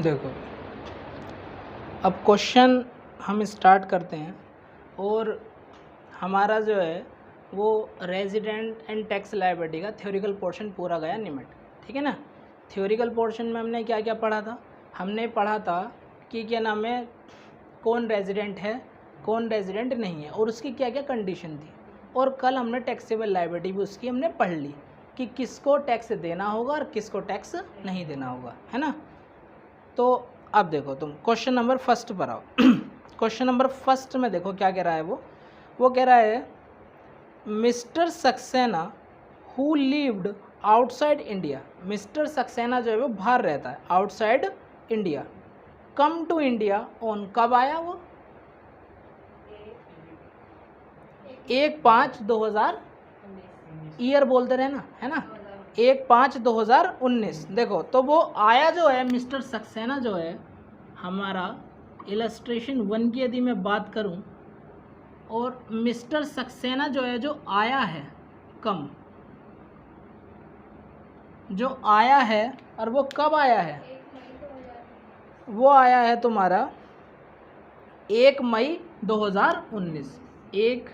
देखो अब क्वेश्चन हम स्टार्ट करते हैं और हमारा जो है वो रेजिडेंट एंड टैक्स लायबिलिटी का थ्योरिकल पोर्शन पूरा गया निमट, ठीक है ना। थ्योरिकल पोर्शन में हमने क्या क्या पढ़ा था? हमने पढ़ा था कि क्या नाम है, कौन रेजिडेंट है कौन रेजिडेंट नहीं है और उसकी क्या क्या कंडीशन थी। और कल हमने टैक्सेबल लायबिलिटी भी उसकी हमने पढ़ ली कि किसको टैक्स देना होगा और किसको टैक्स नहीं देना होगा, है ना। तो अब देखो तुम क्वेश्चन नंबर फर्स्ट पर आओ। क्वेश्चन नंबर फर्स्ट में देखो क्या कह रहा है वो कह रहा है mister Saxena who lived outside India. Mister Saxena जो है वो बाहर रहता है, outside India, come to India on, कब आया वो? 1/5/2000, ईयर बोलते रहे ना, है ना, 1/5/2019। देखो तो वो आया जो है मिस्टर सक्सेना जो है हमारा इलस्ट्रेशन 1 की यदि मैं बात करूं, और मिस्टर सक्सेना जो है जो आया है कम, जो आया है और वो कब आया है? वो आया है तुम्हारा 1 मई 2019, 1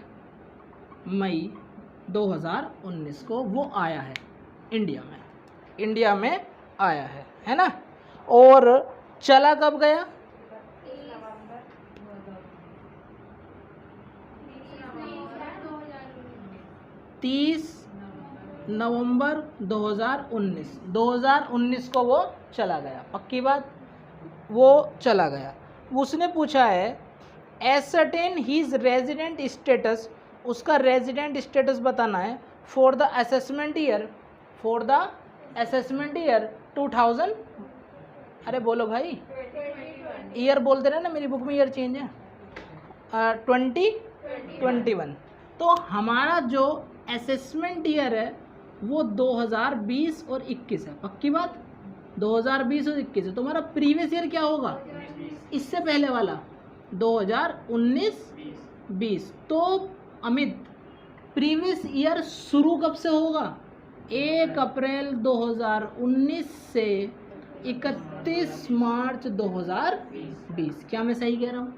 मई 2019 को वो आया है इंडिया में आया है ना। और चला कब गया? 30 नवंबर 2019 को वो चला गया, पक्की बात, वो चला गया। उसने पूछा है एसर्टेन हीज रेजिडेंट स्टेटस, उसका रेजिडेंट स्टेटस बताना है फॉर द असेसमेंट ईयर 2000, अरे बोलो भाई, ईयर बोलते रहे ना, मेरी बुक में ईयर चेंज है, 2021। तो हमारा जो असेसमेंट ईयर है वो 2020 और 21 है, पक्की बात, 2020 और 21 है। तुम्हारा प्रीवियस ईयर क्या होगा इससे पहले वाला? 2019-20। तो अमित प्रीवियस ईयर शुरू कब से होगा? 1 अप्रैल 2019 से 31 मार्च 2020। क्या मैं सही कह रहा हूँ?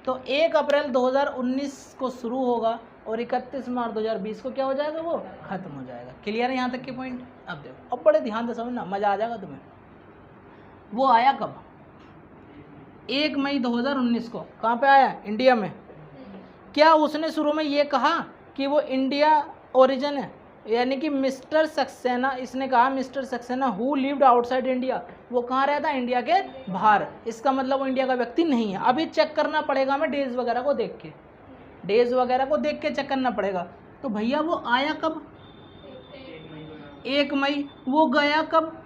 तो 1 अप्रैल 2019 को शुरू होगा और 31 मार्च 2020 को क्या हो जाएगा? वो खत्म हो जाएगा। क्लियर है यहाँ तक के पॉइंट? अब देखो, अब बड़े ध्यान से समझना, मज़ा आ जाएगा तुम्हें। वो आया कब? 1 मई 2019 को। कहाँ पे आया? इंडिया में। क्या उसने शुरू में ये कहा कि वो इंडिया ओरिजिन है? यानी कि मिस्टर सक्सेना, इसने कहा mister Saxena who lived outside India, वो कहाँ रहता है? इंडिया के बाहर। इसका मतलब वो इंडिया का व्यक्ति नहीं है। अभी चेक करना पड़ेगा हमें डेज वगैरह को देख के, डेज वगैरह को देख के चेक करना पड़ेगा। तो भैया वो आया कब? 1 मई। वो गया कब?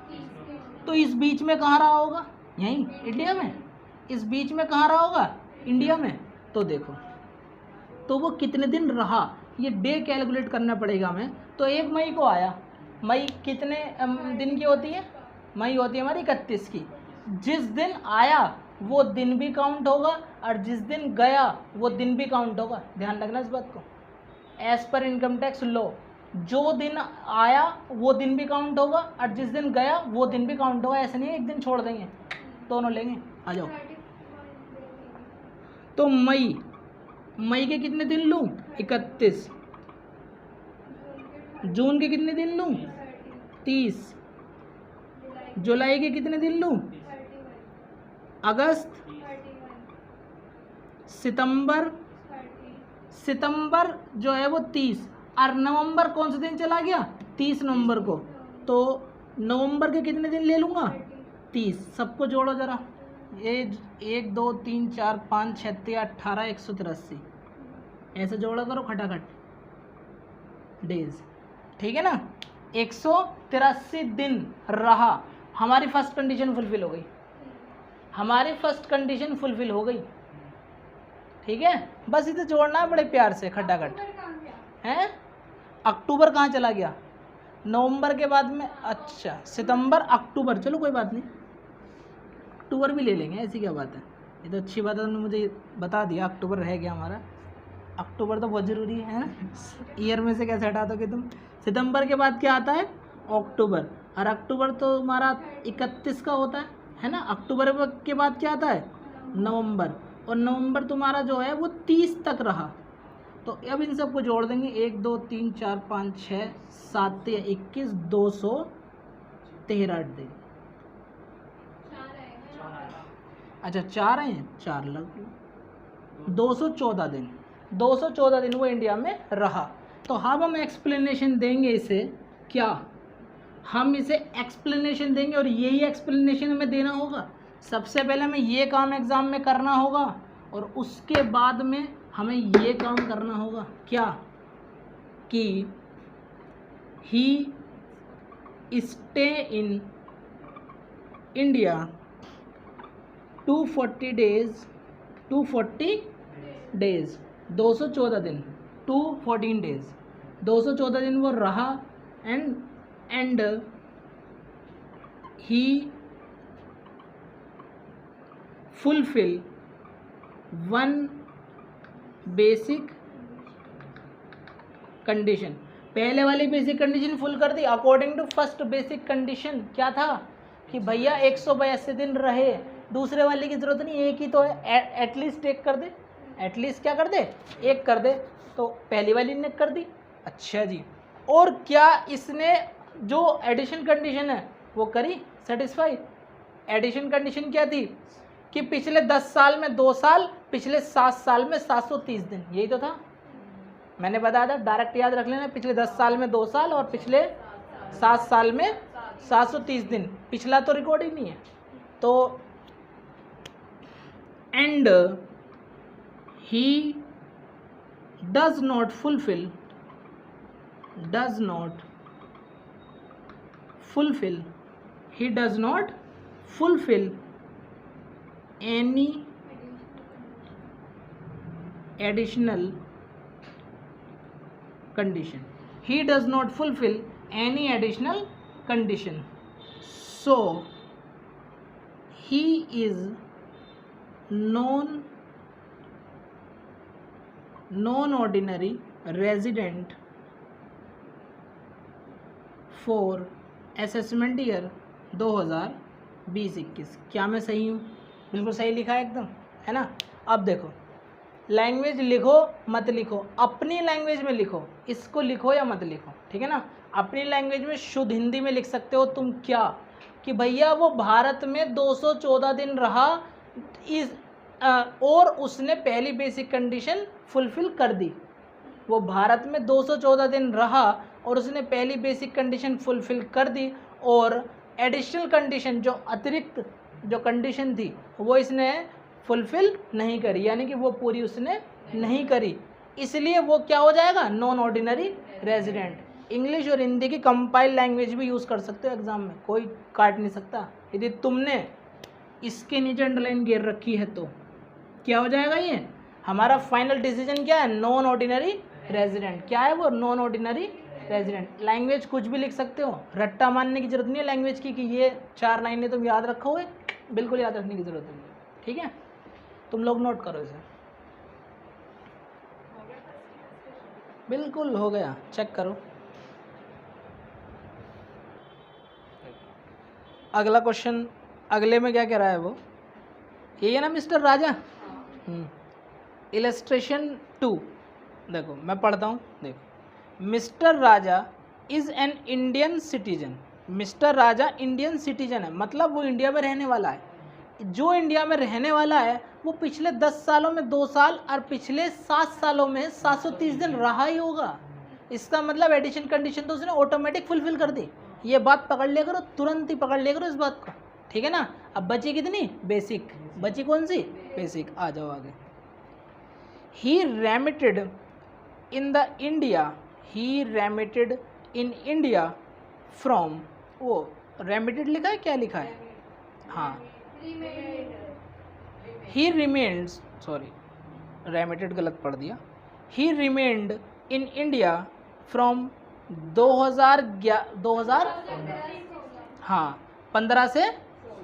तो इस बीच में कहाँ रहा होगा? यहीं इंडिया में। इस बीच में कहाँ रहा होगा? इंडिया में। तो देखो तो वो कितने दिन रहा, ये डे कैलकुलेट करना पड़ेगा हमें। तो 1 मई को आया। मई कितने दिन की होती है? मई होती है हमारी 31 की। जिस दिन आया वो दिन भी काउंट होगा और जिस दिन गया वो दिन भी काउंट होगा। ध्यान रखना इस बात को। As per income tax law, जो दिन आया वो दिन भी काउंट होगा और जिस दिन गया वो दिन भी काउंट होगा। ऐसे नहीं एक दिन छोड़ देंगे, दोनों लेंगे। आ जाओ। तो मई के कितने दिन लूँ? 31। जून के कितने दिन लूँ? 30। जुलाई के कितने दिन लूँ? अगस्त, सितंबर जो है वो 30। और नवंबर कौन से दिन चला गया? 30 नवंबर को। तो नवंबर के कितने दिन ले लूँगा? 30। सबको जोड़ो जरा, ये 1 2 3 4 5 6 7 18 183, ऐसे जोड़ा करो खटाखट डेज, ठीक है ना। 183 दिन रहा। हमारी फर्स्ट कंडीशन फुलफिल हो गई, हमारी फर्स्ट कंडीशन फुलफिल हो गई, ठीक है। बस इसे जोड़ना है बड़े प्यार से खटाखट, हैं। अक्टूबर कहाँ चला गया? नवंबर के बाद में, अच्छा सितंबर अक्टूबर, चलो कोई बात नहीं, अक्टूबर भी ले लेंगे, ऐसी क्या बात है। ये तो अच्छी बात है, तुमने मुझे बता दिया अक्टूबर रह गया हमारा। अक्टूबर तो बहुत ज़रूरी है ना, ईयर में से कैसे हटा दोगे तुम। सितंबर के बाद क्या आता है? अक्टूबर। और अक्टूबर तो हमारा 31 का होता है ना। अक्टूबर के बाद क्या आता है, नवंबर, और नवंबर तुम्हारा जो है वो 30 तक रहा। तो अब इन सबको जोड़ देंगे, 1 2 3 4 5 6 7 21 213 दिन। अच्छा 4 हैं, 4 लग 214 दिन, 214 दिन वो इंडिया में रहा। तो हम एक्सप्लेनेशन देंगे इसे, क्या हम इसे एक्सप्लेनेशन देंगे, और यही एक्सप्लेनेशन हमें देना होगा। सबसे पहले हमें ये काम एग्ज़ाम में करना होगा, और उसके बाद में हमें ये काम करना होगा, क्या कि he stay in India 240 days, 214 दिन, 214 डेज, 214 दिन वो रहा, and he fulfil one basic condition. पहले वाली बेसिक कंडीशन फुल कर दी। According to first basic condition क्या था कि भैया 182 दिन रहे, दूसरे वाले की जरूरत नहीं, एक ही तो है, एटलीस्ट एक कर दे, एटलीस्ट क्या कर दे, एक कर दे, तो पहली वाली ने कर दी। अच्छा जी, और क्या इसने जो एडिशन कंडीशन है वो करी सेटिस्फाई। एडिशन कंडीशन क्या थी कि पिछले 10 साल में 2 साल, पिछले 7 साल में 730 दिन, यही तो था, मैंने बताया था, डायरेक्ट याद रख लेना, पिछले 10 साल में 2 साल और पिछले 7 साल में 730 दिन, पिछला तो रिकॉर्ड ही नहीं है। तो and he does not fulfil he does not fulfill any additional condition. He does not fulfill any additional condition. So he is non-ordinary resident for assessment year 2020-21। क्या मैं सही हूँ? बिल्कुल सही लिखा है एकदम, है ना। अब देखो, लैंग्वेज लिखो मत लिखो, अपनी लैंग्वेज में लिखो, इसको लिखो या मत लिखो, ठीक है ना। अपनी लैंग्वेज में शुद्ध हिंदी में लिख सकते हो तुम, क्या कि भैया वो भारत में 214 दिन रहा और उसने पहली बेसिक कंडीशन फुलफिल कर दी। वो भारत में 214 दिन रहा और उसने पहली बेसिक कंडीशन फुलफिल कर दी, और एडिशनल कंडीशन जो अतिरिक्त जो कंडीशन थी वो इसने फुलफिल नहीं करी, यानी कि वो पूरी उसने नहीं करी, इसलिए वो क्या हो जाएगा, नॉन ऑर्डिनरी रेजिडेंट। इंग्लिश और हिंदी की कंपाइल लैंग्वेज भी यूज़ कर सकते हो एग्जाम में, कोई काट नहीं सकता। यदि तुमने इसके नीचे अंडरलाइन गिर रखी है तो क्या हो जाएगा, ये हमारा फाइनल डिसीजन क्या है, नॉन ऑर्डिनरी रेजिडेंट। क्या है वो, नॉन ऑर्डिनरी रेजिडेंट। लैंग्वेज कुछ भी लिख सकते हो, रट्टा मानने की जरूरत नहीं है लैंग्वेज की कि ये 4 लाइनें तुम याद रखोगे, बिल्कुल याद रखने की जरूरत नहीं है, ठीक है। तुम लोग नोट करो इसे, बिल्कुल हो गया, चेक करो। अगला क्वेश्चन, अगले में क्या कह रहा है वो, ये है ना मिस्टर राजा। इलस्ट्रेशन 2 देखो, मैं पढ़ता हूँ, देखो। Mister Raja is an Indian citizen. Mister Raja Indian citizen है, मतलब वो इंडिया में रहने वाला है। जो इंडिया में रहने वाला है वो पिछले 10 सालों में 2 साल और पिछले 7 सालों में 730 दिन रहा ही होगा। इसका मतलब एडिशन कंडीशन तो उसने ऑटोमेटिक फुलफिल कर दी। ये बात पकड़ लिया करो, तुरंत ही पकड़ लिया करो इस बात को, ठीक है ना। अब बची कितनी, बेसिक बची, कौन सी, बेसिक। आ जाओ आगे। He remitted in the India, he remitted in India from, वो रेमिटेड लिखा है, क्या लिखा है, हाँ, ही रिमेन्ड, सॉरी रेमिटेड गलत पढ़ दिया। ही रिमेन्ड इन इंडिया फ्रॉम 2000 हाँ 15 से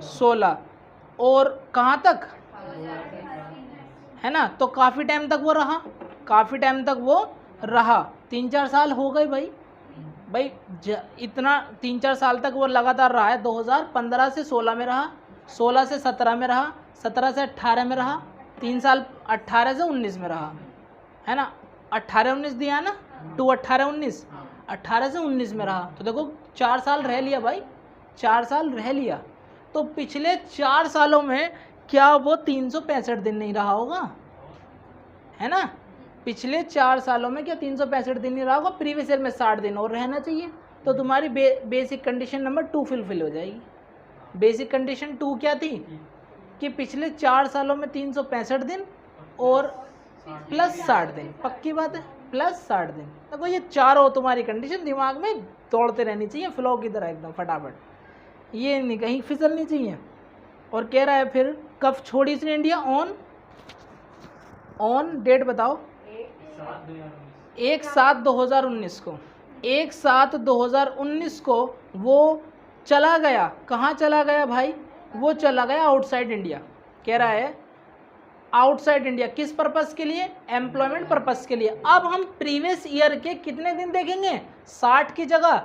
16, और कहाँ तक, है ना, तो काफ़ी टाइम तक वो रहा, काफ़ी टाइम तक वो रहा, 3-4 साल हो गए भाई इतना 3-4 साल तक वो लगातार रहा है। 2015 से 16 में रहा, 16 से 17 में रहा, 17 से 18 में रहा, 3 साल 18 से 19 में रहा, है ना, 18-19 दिया ना, 2 18-19, 18 से 19 में रहा, तो देखो 4 साल रह लिया भाई, 4 साल रह लिया। तो पिछले 4 सालों में क्या वो 365 दिन नहीं रहा होगा, है ना, पिछले 4 सालों में क्या 365 दिन नहीं रहा होगा, प्रीवियस ईयर में 60 दिन और रहना चाहिए, तो तुम्हारी बेसिक कंडीशन नंबर 2 फुलफिल हो जाएगी। बेसिक कंडीशन 2 क्या थी कि पिछले 4 सालों में 365 दिन और प्लस 60 दिन, पक्की बात है, प्लस 60 दिन। देखो ये चारों तुम्हारी कंडीशन दिमाग में दौड़ते रहनी चाहिए फ्लो की तरह एकदम फटाफट, ये नहीं कहीं फिसलनी चाहिए। और कह रहा है फिर कब छोड़ी इसने इंडिया, ऑन डेट बताओ, 1/7/2019 को, 1/7/2019 को वो चला गया। कहाँ चला गया भाई, वो चला गया आउटसाइड इंडिया। कह रहा है आउटसाइड इंडिया, किस पर्पस के लिए, एम्प्लॉयमेंट पर्पस के लिए। अब हम प्रीवियस ईयर के कितने दिन देखेंगे, 60 की जगह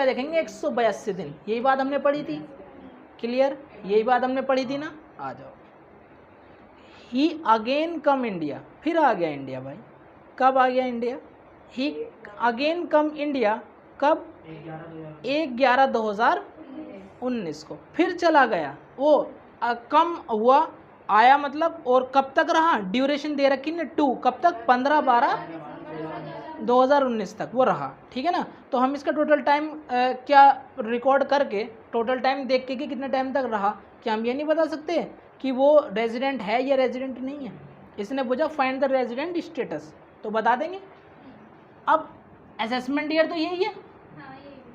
देखेंगे 182 दिन। यही बात हमने पढ़ी थी, क्लियर, यही बात हमने पढ़ी थी ना। आ जाओ, ही अगेन कम इंडिया, फिर आ गया इंडिया भाई। कब आ गया इंडिया, ही अगेन कम इंडिया, कब, 1/11/2019 को फिर चला गया। वो कम हुआ, आया मतलब, और कब तक रहा, ड्यूरेशन दे रखी ने 2, कब तक, 15/12/2019 तक वो रहा, ठीक है ना। तो हम इसका टोटल टाइम क्या रिकॉर्ड करके टोटल टाइम देख के कि कितने टाइम तक रहा, क्या हम ये नहीं बता सकते कि वो रेजिडेंट है या रेजिडेंट नहीं है। इसने पूछा फाइंड द रेजिडेंट स्टेटस, तो बता देंगे। अब असेसमेंट ईयर तो यही है,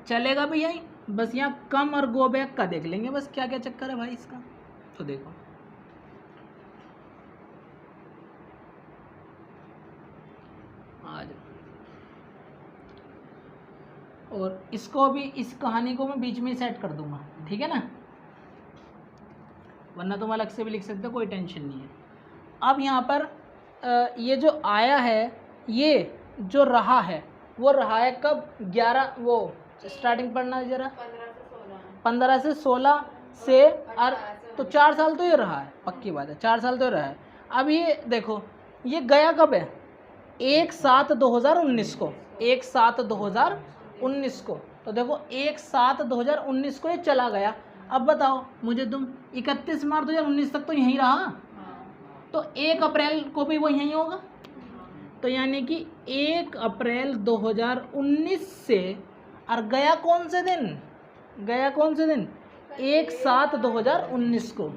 चलेगा भी यही, बस यहाँ कम और गो बैक का देख लेंगे, बस क्या क्या चक्कर है भाई इसका। तो देखो आज, और इसको भी, इस कहानी को मैं बीच में सेट कर दूंगा, ठीक है ना, वरना तुम अलग से भी लिख सकते हो, कोई टेंशन नहीं है। अब यहाँ पर ये जो आया है, ये जो रहा है वो रहा है कब, 11, वो स्टार्टिंग पढ़ना जरा, 15 से 16 से, और तो 4 साल तो ये रहा है, पक्की बात है, 4 साल तो रहा है। अब ये देखो ये गया कब है, 1/7/2019 को, 1/7/2019 को, तो देखो 1/7/2019 को ये चला गया। अब बताओ मुझे तुम, 31 मार्च 2019 तक तो यहीं रहा, तो 1 अप्रैल को भी वो यहीं होगा, तो यानी कि 1 अप्रैल 2019 से, और गया कौन से दिन, 1/7/2019 को,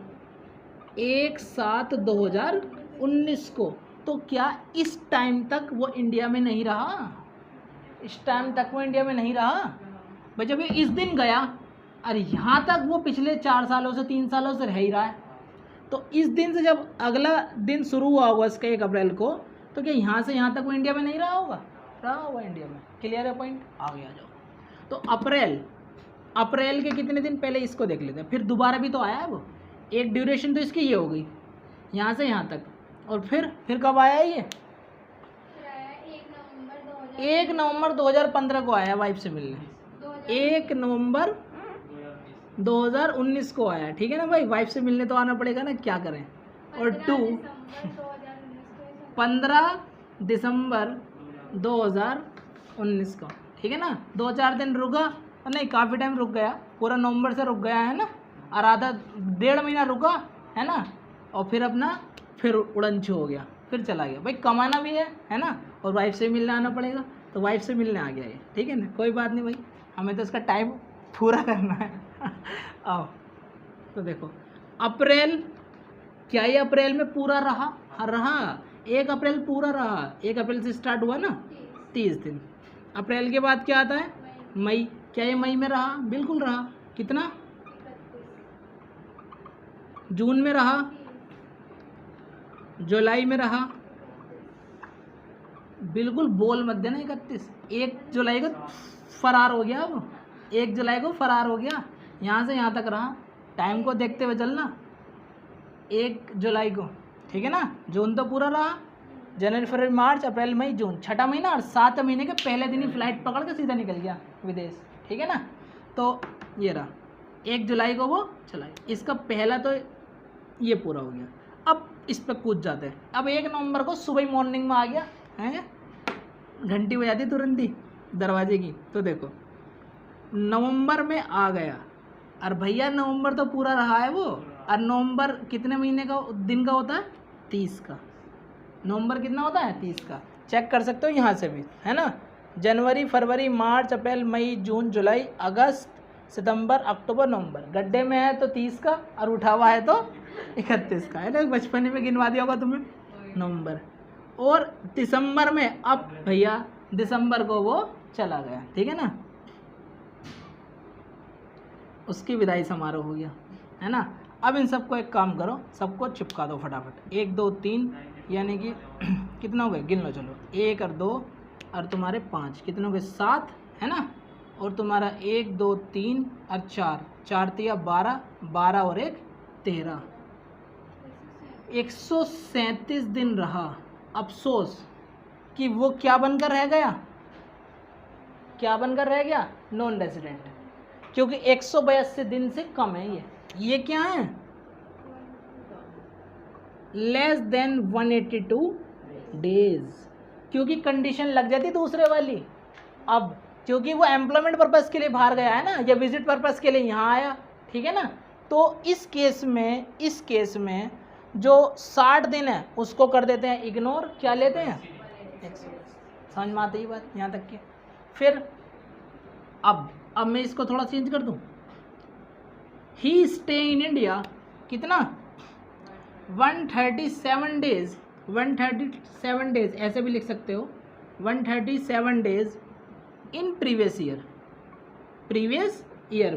1/7/2019 को। तो क्या इस टाइम तक वो इंडिया में नहीं रहा, इस टाइम तक वो इंडिया में नहीं रहा भाई। जब ये इस दिन गया और यहाँ तक वो पिछले 4 सालों से 3 सालों से रह ही रहा है, तो इस दिन से जब अगला दिन शुरू हुआ होगा इसका 1 अप्रैल को, तो क्या यहाँ से यहाँ तक वो इंडिया में नहीं रहा होगा, रहा होगा इंडिया में, क्लियर है पॉइंट, आगे आ जाओ। तो अप्रैल के कितने दिन पहले इसको देख लेते हैं, फिर दोबारा भी तो आया है वो, एक ड्यूरेशन तो इसकी ये हो गई यहाँ से यहाँ तक, और फिर कब आया ये, 1 नवंबर 2015 को आया वाइफ से मिलने, 1 नवंबर 2019 को आया, ठीक है ना भाई, वाइफ से मिलने तो आना पड़ेगा ना, क्या करें। और 15 दिसंबर 2019 को, ठीक है ना, 2-4 दिन रुका, नहीं काफ़ी टाइम रुक गया, पूरा नवंबर से रुक गया है ना, और आधा 1.5 महीना रुका है ना, और फिर अपना फिर उड़न छू हो गया, फिर चला गया। भाई कमाना भी है ना, और वाइफ से मिलने आना पड़ेगा, तो वाइफ से मिलने आ गया ये, ठीक है ना, कोई बात नहीं भाई, हमें तो इसका टाइम पूरा करना है। आओ तो देखो अप्रैल, क्या ये अप्रैल में पूरा रहा, रहा 1 अप्रैल पूरा रहा, 1 अप्रैल से स्टार्ट हुआ ना, 30 दिन। अप्रैल के बाद क्या आता है, मई, क्या ये मई में रहा, बिल्कुल रहा, कितना, जून में रहा, जुलाई में रहा, बिल्कुल बोल मत देना 31, 1 जुलाई को फरार हो गया, अब 1 जुलाई को फरार हो गया, यहाँ से यहाँ तक रहा, टाइम को देखते हुए चलना, 1 जुलाई को, ठीक है ना, जून तो पूरा रहा, जनवरी फरवरी मार्च अप्रैल मई जून, 6ठा महीना, और 7 महीने के पहले दिन ही फ्लाइट पकड़ के सीधा निकल गया विदेश, ठीक है ना। तो ये रहा, 1 जुलाई को वो चला गया। इसका पहला तो ये पूरा हो गया। अब इस पर कूद जाते हैं। अब 1 नवंबर को सुबह मॉर्निंग में आ गया है, घंटी बजाती तुरंत ही दरवाजे की। तो देखो नवंबर में आ गया, और भैया नवंबर तो पूरा रहा है वो। और नवंबर कितने महीने का दिन का होता है? 30 का। नवंबर कितना होता है? 30 का। चेक कर सकते हो यहाँ से भी, है ना। जनवरी, फरवरी, मार्च, अप्रैल, मई, जून, जुलाई, अगस्त, सितंबर, अक्टूबर, नवंबर। गड्ढे में है तो 30 का, और उठा हुआ है तो 31 का, है ना। बचपन में गिनवा दिया होगा तुम्हें नवंबर। और दिसंबर में, अब भैया दिसंबर को वो चला गया, ठीक है ना। उसकी विदाई समारोह हो गया, है ना। अब इन सबको एक काम करो, सबको चिपका दो फटाफट। 1 2 3 यानी कि कितना हो गए? गिन लो चलो। 1 और 2 और तुम्हारे 5, कितने हो गए? 7, है ना। और तुम्हारा 1 2 3 और 4, 4 तिया 12, 12 और 1 13। 137 दिन रहा। अफसोस कि वो क्या बनकर रह गया? क्या बनकर रह गया? Non resident. क्योंकि 182 दिन से कम है ये क्या है? Less than 182 days. क्योंकि कंडीशन लग जाती दूसरे वाली। अब क्योंकि वो एम्प्लॉयमेंट पर्पस के लिए बाहर गया है ना, या विजिट पर्पस के लिए यहाँ आया, ठीक है ना। तो इस केस में जो 60 दिन है उसको कर देते हैं इग्नोर। क्या लेते हैं? 100। समझ में आती है बात यहाँ तक की। फिर अब मैं इसको थोड़ा चेंज कर दूं। ही स्टे इन इंडिया कितना? 137 डेज। 137 डेज ऐसे भी लिख सकते हो, 137 days in previous year. Previous year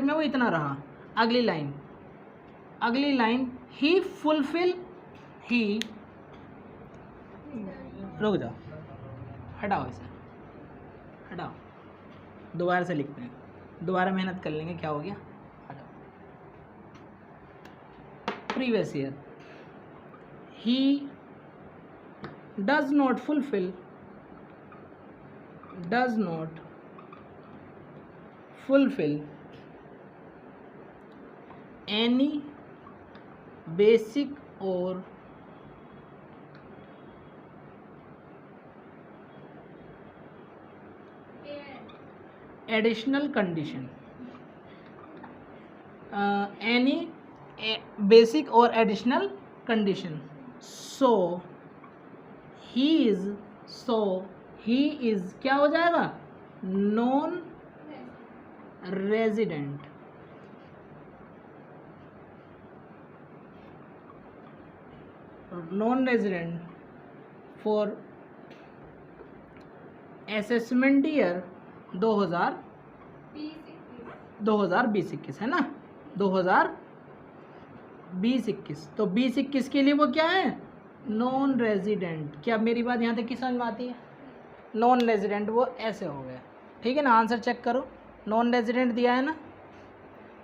में वो इतना रहा। अगली लाइन ही फुलफिल। ही, रुक जाओ, हटाओ इसे, हटाओ, दोबारा से लिखते हैं, दोबारा मेहनत कर लेंगे। क्या हो गया? Previous year he does not fulfil any basic और एडिशनल कंडीशन। एनी बेसिक और additional condition. So he is क्या हो जाएगा? Non resident. For assessment year 2020-21, है ना। 2020-21। तो 20-21 के लिए वो क्या है? Non resident. क्या मेरी बात यहाँ तक की समझ में आती है? नॉन रेजिडेंट वो ऐसे हो गया, ठीक है ना। आंसर चेक करो, नॉन रेजिडेंट दिया है ना,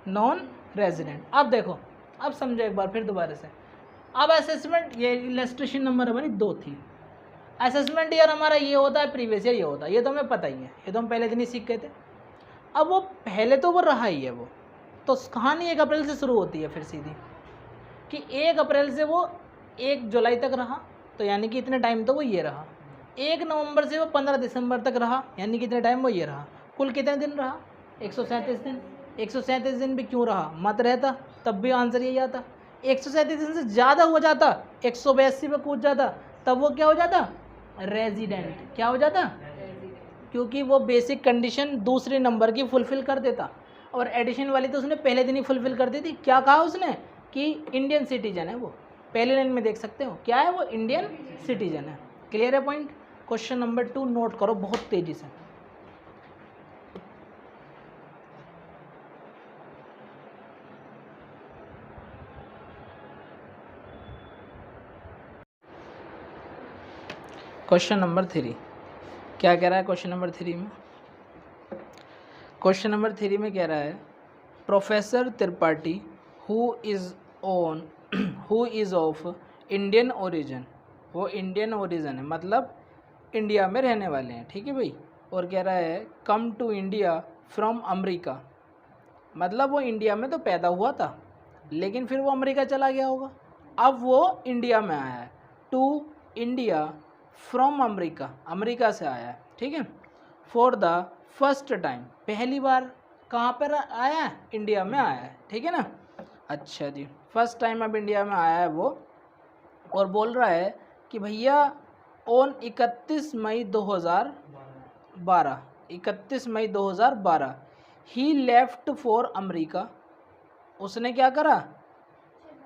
नॉन रेजिडेंट। अब देखो, अब समझो एक बार फिर दोबारा से। अब असेसमेंट, ये इलस्ट्रेशन नंबर हमारी 2 थी। असेसमेंट ईयर हमारा ये होता है, प्रीवियस ईयर ये होता है, ये तो हमें पता ही है, ये तो हम पहले दिन ही सीख गए थे। अब वो पहले तो वो रहा ही है वो, तो कहानी 1 अप्रैल से शुरू होती है फिर सीधी, कि 1 अप्रैल से वो 1 जुलाई तक रहा, तो यानी कि इतने टाइम तो वो ये रहा। 1 नवंबर से वो 15 दिसंबर तक रहा, यानी कि इतने टाइम वो ये रहा। कुल कितने दिन रहा? 137 दिन। 137 दिन भी क्यों रहा? मत रहता तब भी आंसर यही आता। 137 दिन से ज़्यादा हो जाता, 182 पे कूद जाता, तब वो क्या हो जाता? रेजिडेंट। क्या हो जाता? क्योंकि वो बेसिक कंडीशन दूसरे नंबर की फुलफिल कर देता, और एडिशन वाली तो उसने पहले दिन ही फुलफिल कर दी थी। क्या कहा उसने? कि इंडियन सिटीजन है वो। पहले लाइन में देख सकते हो क्या है वो? इंडियन सिटीजन है। क्लियर है पॉइंट? क्वेश्चन नंबर 2 नोट करो बहुत तेजी से। क्वेश्चन नंबर 3 क्या कह रहा है? क्वेश्चन नंबर 3 में, क्वेश्चन नंबर 3 में कह रहा है professor Tripathi who is of Indian origin. वो इंडियन ओरिजिन है, मतलब इंडिया में रहने वाले हैं, ठीक है भाई। और कह रहा है come to India from America मतलब वो इंडिया में तो पैदा हुआ था, लेकिन फिर वो अमेरिका चला गया होगा, अब वो इंडिया में आया है। To India from America, America से आया है, ठीक है। फॉर द फर्स्ट टाइम, पहली बार कहाँ पर आया है? इंडिया में आया है, ठीक है ना। अच्छा जी, फर्स्ट टाइम अब इंडिया में आया है वो, और बोल रहा है कि भैया on 31 May 2012, 31 May 2012 he left for America, उसने क्या करा?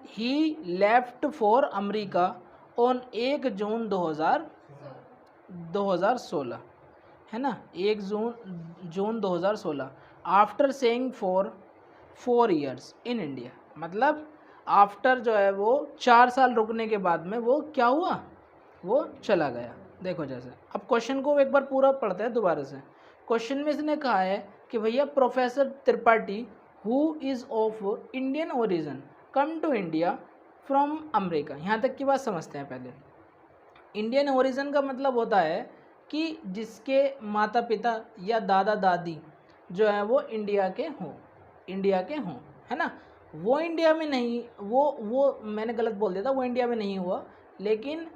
He left for America on 1 जून 2016, है ना, 1 जून 2016, after saying for 4 years in India. मतलब आफ्टर जो है वो 4 साल रुकने के बाद में वो क्या हुआ? वो चला गया। देखो जैसे, अब क्वेश्चन को एक बार पूरा पढ़ते हैं दोबारा से। क्वेश्चन में इसने कहा है कि भैया professor Tripathi who is of Indian origin come to India from America. यहाँ तक की बात समझते हैं पहले। इंडियन ओरिजिन का मतलब होता है कि जिसके माता पिता या दादा दादी जो है वो इंडिया के हों, है ना। वो इंडिया में नहीं, वो मैंने गलत बोल दिया था, वो इंडिया में नहीं हुआ, लेकिन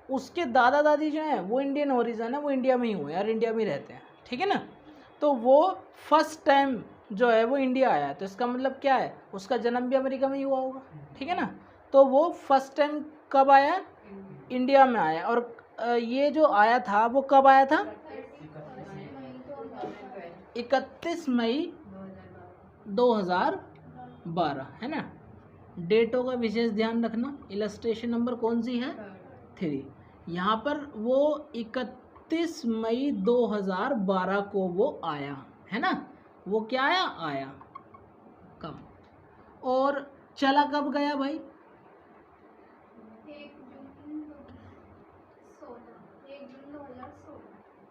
उसके दादा दादी जो हैं वो इंडियन ओरिजिन है, वो इंडिया में ही हुए यार, इंडिया में ही रहते हैं, ठीक है ना। तो वो फर्स्ट टाइम जो है वो इंडिया आया, तो इसका मतलब क्या है? उसका जन्म भी अमेरिका में ही हुआ होगा, ठीक है ना। तो वो फर्स्ट टाइम कब आया? इंडिया में आया। और ये जो आया था वो कब आया था? 31 मई 2012, है ना। डेटों का विशेष ध्यान रखना। इलस्ट्रेशन नंबर कौन सी है? 3। यहाँ पर वो 31 मई 2012 को वो आया, है ना। वो क्या आया कब, और चला कब गया भाई?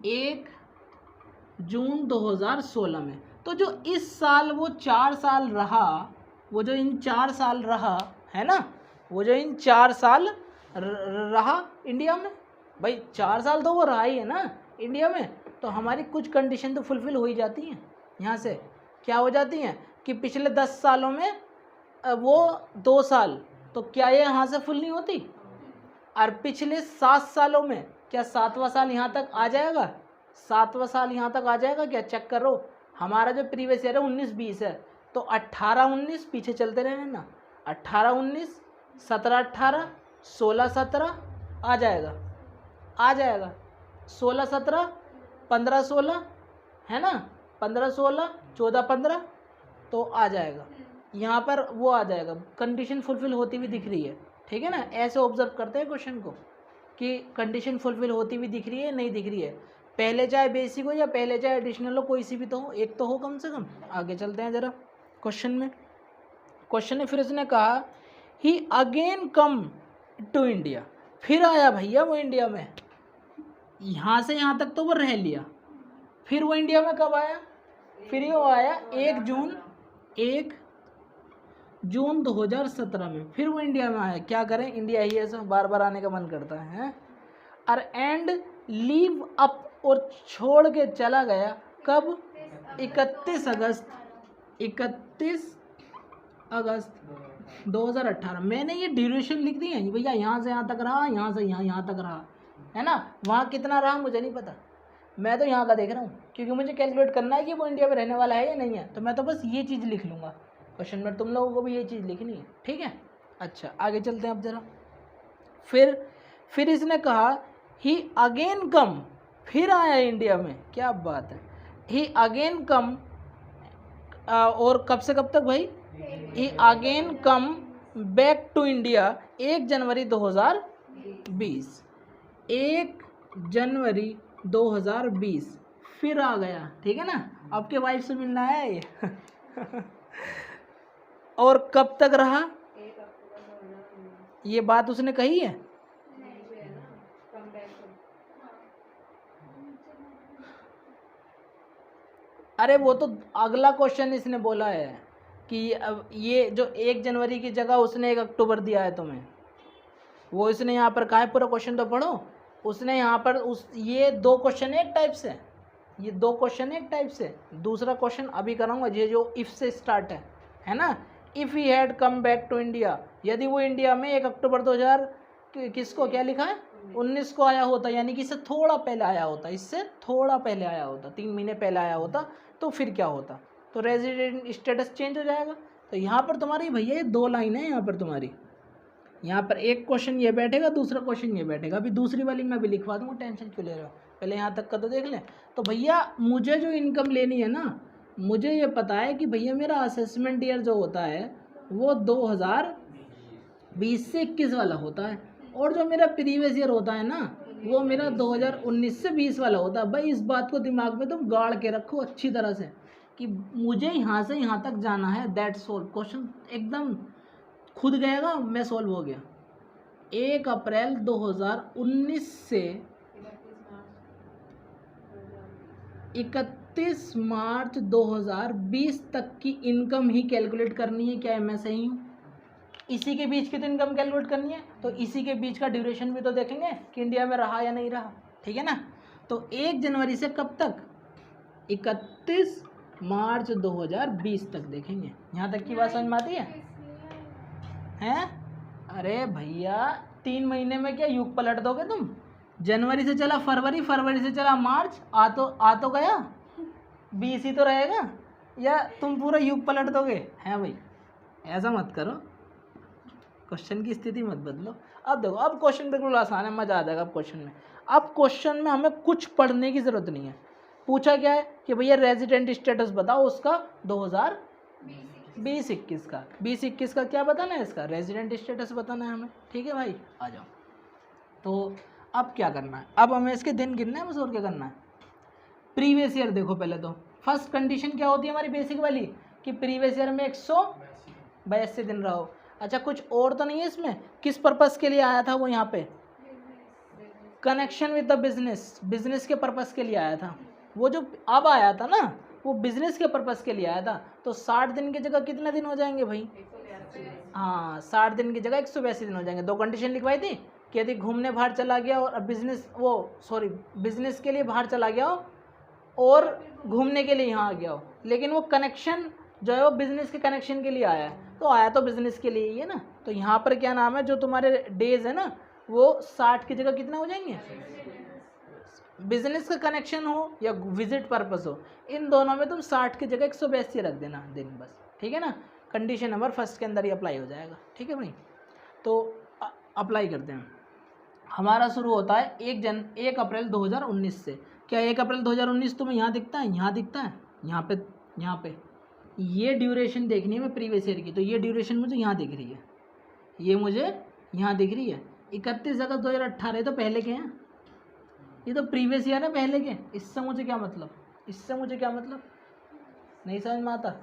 1 जून 2016 में। तो जो इस साल वो 4 साल रहा, वो जो इन 4 साल रहा, है ना, वो जो इन 4 साल रहा इंडिया में, भाई 4 साल तो वो रहा ही है ना इंडिया में, तो हमारी कुछ कंडीशन तो फुलफिल हो ही जाती हैं। यहाँ से क्या हो जाती हैं कि पिछले 10 सालों में वो 2 साल, तो क्या ये यहाँ से फुल नहीं होती? और पिछले 7 सालों में क्या 7वां साल यहाँ तक आ जाएगा? 7वां साल यहाँ तक आ जाएगा क्या? चेक करो, हमारा जो प्रीवियस ईयर है 19-20 है, तो 18-19 पीछे चलते रहे ना, 18-19, 17-18, 16-17 आ जाएगा, 16-17, 15-16, है ना, 15-16, 14-15, तो आ जाएगा। यहाँ पर वो आ जाएगा, कंडीशन फुलफिल होती हुई दिख रही है, ठीक है ना। ऐसे ऑब्जर्व करते हैं क्वेश्चन को कि कंडीशन फुलफिल होती हुई दिख रही है, नहीं दिख रही है, पहले चाहे बेसिक हो या पहले चाहे एडिशनल हो, कोई सी भी तो हो, एक तो हो कम से कम। आगे चलते हैं ज़रा क्वेश्चन में। क्वेश्चन में फिर उसने कहा ही अगेन कम टू इंडिया, फिर आया भैया वो इंडिया में, यहाँ से यहाँ तक तो वो रह लिया, फिर वो इंडिया में कब आया? फिर वो आया 1 जून 2017 में, फिर वो इंडिया में आया। क्या करें, इंडिया ही ऐसा बार बार आने का मन करता है। और एंड लीव अप, और छोड़ के चला गया कब? 31 अगस्त 2018। मैंने ये ड्यूरेशन लिख दी है भैया, यहाँ से यहाँ तक रहा, यहाँ से यहाँ तक रहा, है ना। वहाँ कितना रहा मुझे नहीं पता, मैं तो यहाँ का देख रहा हूँ, क्योंकि मुझे कैलकुलेट करना है कि वो इंडिया में रहने वाला है या नहीं है, तो मैं तो बस ये चीज़ लिख लूँगा। क्वेश्चन में तुम लोगों को भी ये चीज़ लिखनी है, ठीक है। अच्छा आगे चलते हैं अब ज़रा। फिर इसने कहा ही अगेन कम, फिर आया इंडिया में, क्या बात है। ही अगेन कम, और कब से कब तक भाई? He again come back to India 1 जनवरी 2020, 1 जनवरी 2020 फिर आ गया, ठीक है ना। आपके वाइफ से मिलना है ये और कब तक रहा? ये बात उसने कही है? अरे वो तो अगला क्वेश्चन इसने बोला है कि अब ये जो 1 जनवरी की जगह उसने 1 अक्टूबर दिया है तुम्हें, वो इसने यहाँ पर कहा है, पूरा क्वेश्चन तो पढ़ो। उसने यहाँ पर ये 2 क्वेश्चन एक टाइप से, ये 2 क्वेश्चन है एक टाइप से। दूसरा क्वेश्चन अभी कराऊंगा, ये जो इफ़ से स्टार्ट है ना। If he had come back to India, यदि वो इंडिया में 1 अक्टूबर 2000 किसको क्या लिखा है 19 को आया होता, यानी कि इससे थोड़ा पहले आया होता, इससे थोड़ा पहले आया होता, 3 महीने पहले आया होता, तो फिर क्या होता, तो रेजिडेंट स्टेटस चेंज हो जाएगा। तो यहाँ पर तुम्हारी भैया ये 2 लाइन है, यहाँ पर तुम्हारी, यहाँ पर एक क्वेश्चन ये बैठेगा, दूसरा क्वेश्चन ये बैठेगा। अभी दूसरी वाली मैं भी लिखवा दूँगा, टेंशन क्यों ले रहे हो, पहले यहाँ तक का तो देख लें। तो भैया मुझे जो इनकम लेनी है ना, मुझे ये पता है कि भैया मेरा असेसमेंट ईयर जो होता है वो 2020 से 21 वाला होता है, और जो मेरा प्रीवियस ईयर होता है ना वो मेरा 2019 से 20 वाला होता है। भाई इस बात को दिमाग में तुम गाड़ के रखो अच्छी तरह से कि मुझे यहाँ से यहाँ तक जाना है, दैट सोल्व। क्वेश्चन एकदम खुद गएगा, मैं सोल्व हो गया। 1 अप्रैल 2019 से 31 मार्च 2020 तक की इनकम ही कैलकुलेट करनी है। क्या मैं सही हूँ? इसी के बीच की तो इनकम कैलकुलेट करनी है, तो इसी के बीच का ड्यूरेशन भी तो देखेंगे कि इंडिया में रहा या नहीं रहा, ठीक है ना। तो 1 जनवरी से कब तक, 31 मार्च 2020 तक देखेंगे। यहाँ तक की बात समझ में आती है? हैं? अरे भैया 3 महीने में क्या युग पलट दोगे तुम? जनवरी से चला फरवरी, फरवरी से चला मार्च, आ तो गया 20 ही तो रहेगा, या तुम पूरा युग पलट दोगे? हैं भाई, ऐसा मत करो, क्वेश्चन की स्थिति मत बदलो। अब देखो, अब क्वेश्चन बिल्कुल आसान है, मज़ा आ जाएगा अब क्वेश्चन में। अब क्वेश्चन में हमें कुछ पढ़ने की ज़रूरत नहीं है। पूछा क्या है कि भैया रेजिडेंट स्टेटस बताओ उसका 2020-21 का, 20-21 का क्या बताना है, इसका रेजिडेंट स्टेटस बताना है हमें, ठीक है भाई। आ जाओ, तो अब क्या करना है, अब हमें इसके दिन गिनना है बस, और क्या करना है। प्रीवियस ईयर देखो पहले तो, फर्स्ट कंडीशन क्या होती है हमारी बेसिक वाली कि प्रीवियस ईयर में 182 दिन रहो। अच्छा कुछ और तो नहीं है इसमें? किस पर्पस के लिए आया था वो, यहाँ पे connection with the business, business के पर्पस के लिए आया था। वो जो अब आया था ना वो बिजनेस के पर्पस के लिए आया था। तो 60 दिन की जगह कितने दिन हो जाएंगे भाई? हाँ 60 दिन की जगह 182 दिन हो जाएंगे। 2 कंडीशन लिखवाई थी कि यदि घूमने बाहर चला गया और बिजनेस के लिए बाहर चला गया हो और घूमने के लिए यहाँ आ गया हो, लेकिन वो कनेक्शन जो है वो बिजनेस के कनेक्शन के लिए आया है, तो आया तो बिजनेस के लिए ही है ना। तो यहाँ पर क्या नाम है, जो तुम्हारे डेज है ना वो 60 की जगह कितने हो जाएंगे? बिजनेस का कनेक्शन हो या विजिट पर्पस हो, इन दोनों में तुम 60 की जगह 182 रख देना दिन बस, ठीक है ना। कंडीशन नंबर फर्स्ट के अंदर ही अप्लाई हो जाएगा, ठीक है भाई। तो अप्लाई करते हैं। हमारा शुरू होता है 1 अप्रैल 2019 से। क्या 1 अप्रैल 2019 तुम्हें यहाँ दिखता है? यहाँ दिखता है, यहाँ पे ये ड्यूरेशन देखनी है मैं प्रीवियस ईयर की, तो ये ड्यूरेशन मुझे यहाँ दिख रही है, ये मुझे यहाँ दिख रही है। 31 अगस्त 2018 तो पहले के हैं, ये तो प्रीवियस ईयर है पहले के। इससे मुझे क्या मतलब, नहीं समझ में आता।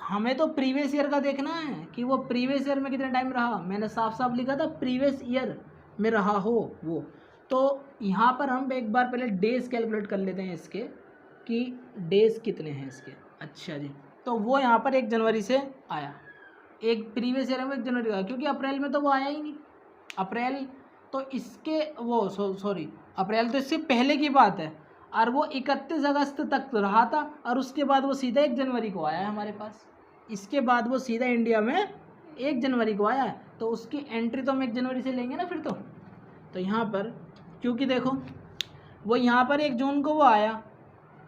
हमें तो प्रीवियस ईयर का देखना है कि वो प्रीवियस ईयर में कितना टाइम रहा। मैंने साफ साफ लिखा था प्रीवियस ईयर में रहा हो वो। तो यहाँ पर हम एक बार पहले डेज कैलकुलेट कर लेते हैं इसके कि डेज कितने हैं इसके। अच्छा जी, तो वो यहाँ पर 1 जनवरी से आया, एक प्रीवियस ईयर में 1 जनवरी का, क्योंकि अप्रैल में तो वो आया ही नहीं। अप्रैल तो इसके अप्रैल तो इससे पहले की बात है, और वो 31 अगस्त तक रहा था, और उसके बाद वो सीधा 1 जनवरी को आया है हमारे पास। इसके बाद वो सीधा इंडिया में 1 जनवरी को आया है, तो उसकी एंट्री तो हम 1 जनवरी से लेंगे ना फिर तो यहाँ पर, क्योंकि देखो वो यहाँ पर 1 जून को वो आया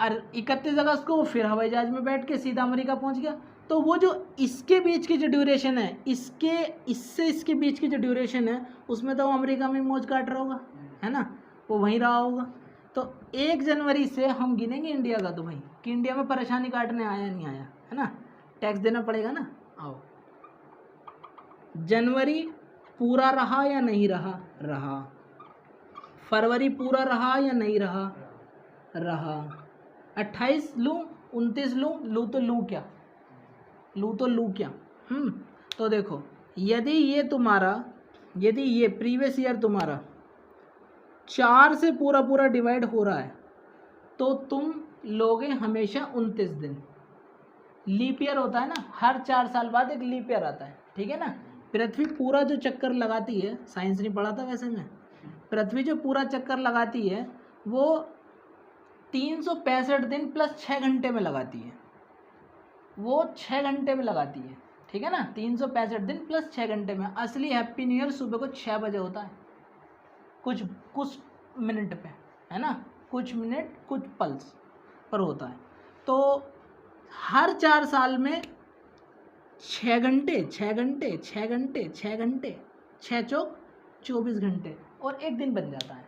और 31 अगस्त को वो फिर हवाई जहाज में बैठ के सीधा अमेरिका पहुँच गया। तो वो जो इसके बीच की जो ड्यूरेशन है, इसके बीच की जो ड्यूरेशन है, उसमें तो वो अमेरिका में मौज काट रहा होगा, है ना, वो वहीं रहा होगा। तो 1 जनवरी से हम गिनेंगे इंडिया का, तो भाई कि इंडिया में परेशानी काटने आया नहीं आया, है ना, टैक्स देना पड़ेगा ना। आओ, जनवरी पूरा रहा या नहीं रहा। फरवरी पूरा रहा या नहीं रहा। 28 लूँ, 29 लूँ तो लूँ क्या। तो देखो, यदि ये प्रीवियस ईयर तुम्हारा 4 से पूरा डिवाइड हो रहा है, तो तुम लोगे हमेशा 29 दिन। लीप ईयर होता है ना, हर 4 साल बाद एक लीप ईयर आता है, ठीक है ना। पृथ्वी पूरा जो चक्कर लगाती है, साइंस नहीं पढ़ा था वैसे में, पृथ्वी जो पूरा चक्कर लगाती है वो 365 दिन प्लस 6 घंटे में लगाती है, वो 6 घंटे में लगाती है, ठीक है ना। 365 दिन प्लस 6 घंटे में। असली हैप्पी न्यू ईयर सुबह को 6 बजे होता है, कुछ कुछ मिनट पे, है ना, कुछ मिनट कुछ पल्स पर होता है। तो हर 4 साल में 6 घंटे 6 घंटे 6 घंटे 6 घंटे 6 चौक 24 घंटे और एक दिन बन जाता है।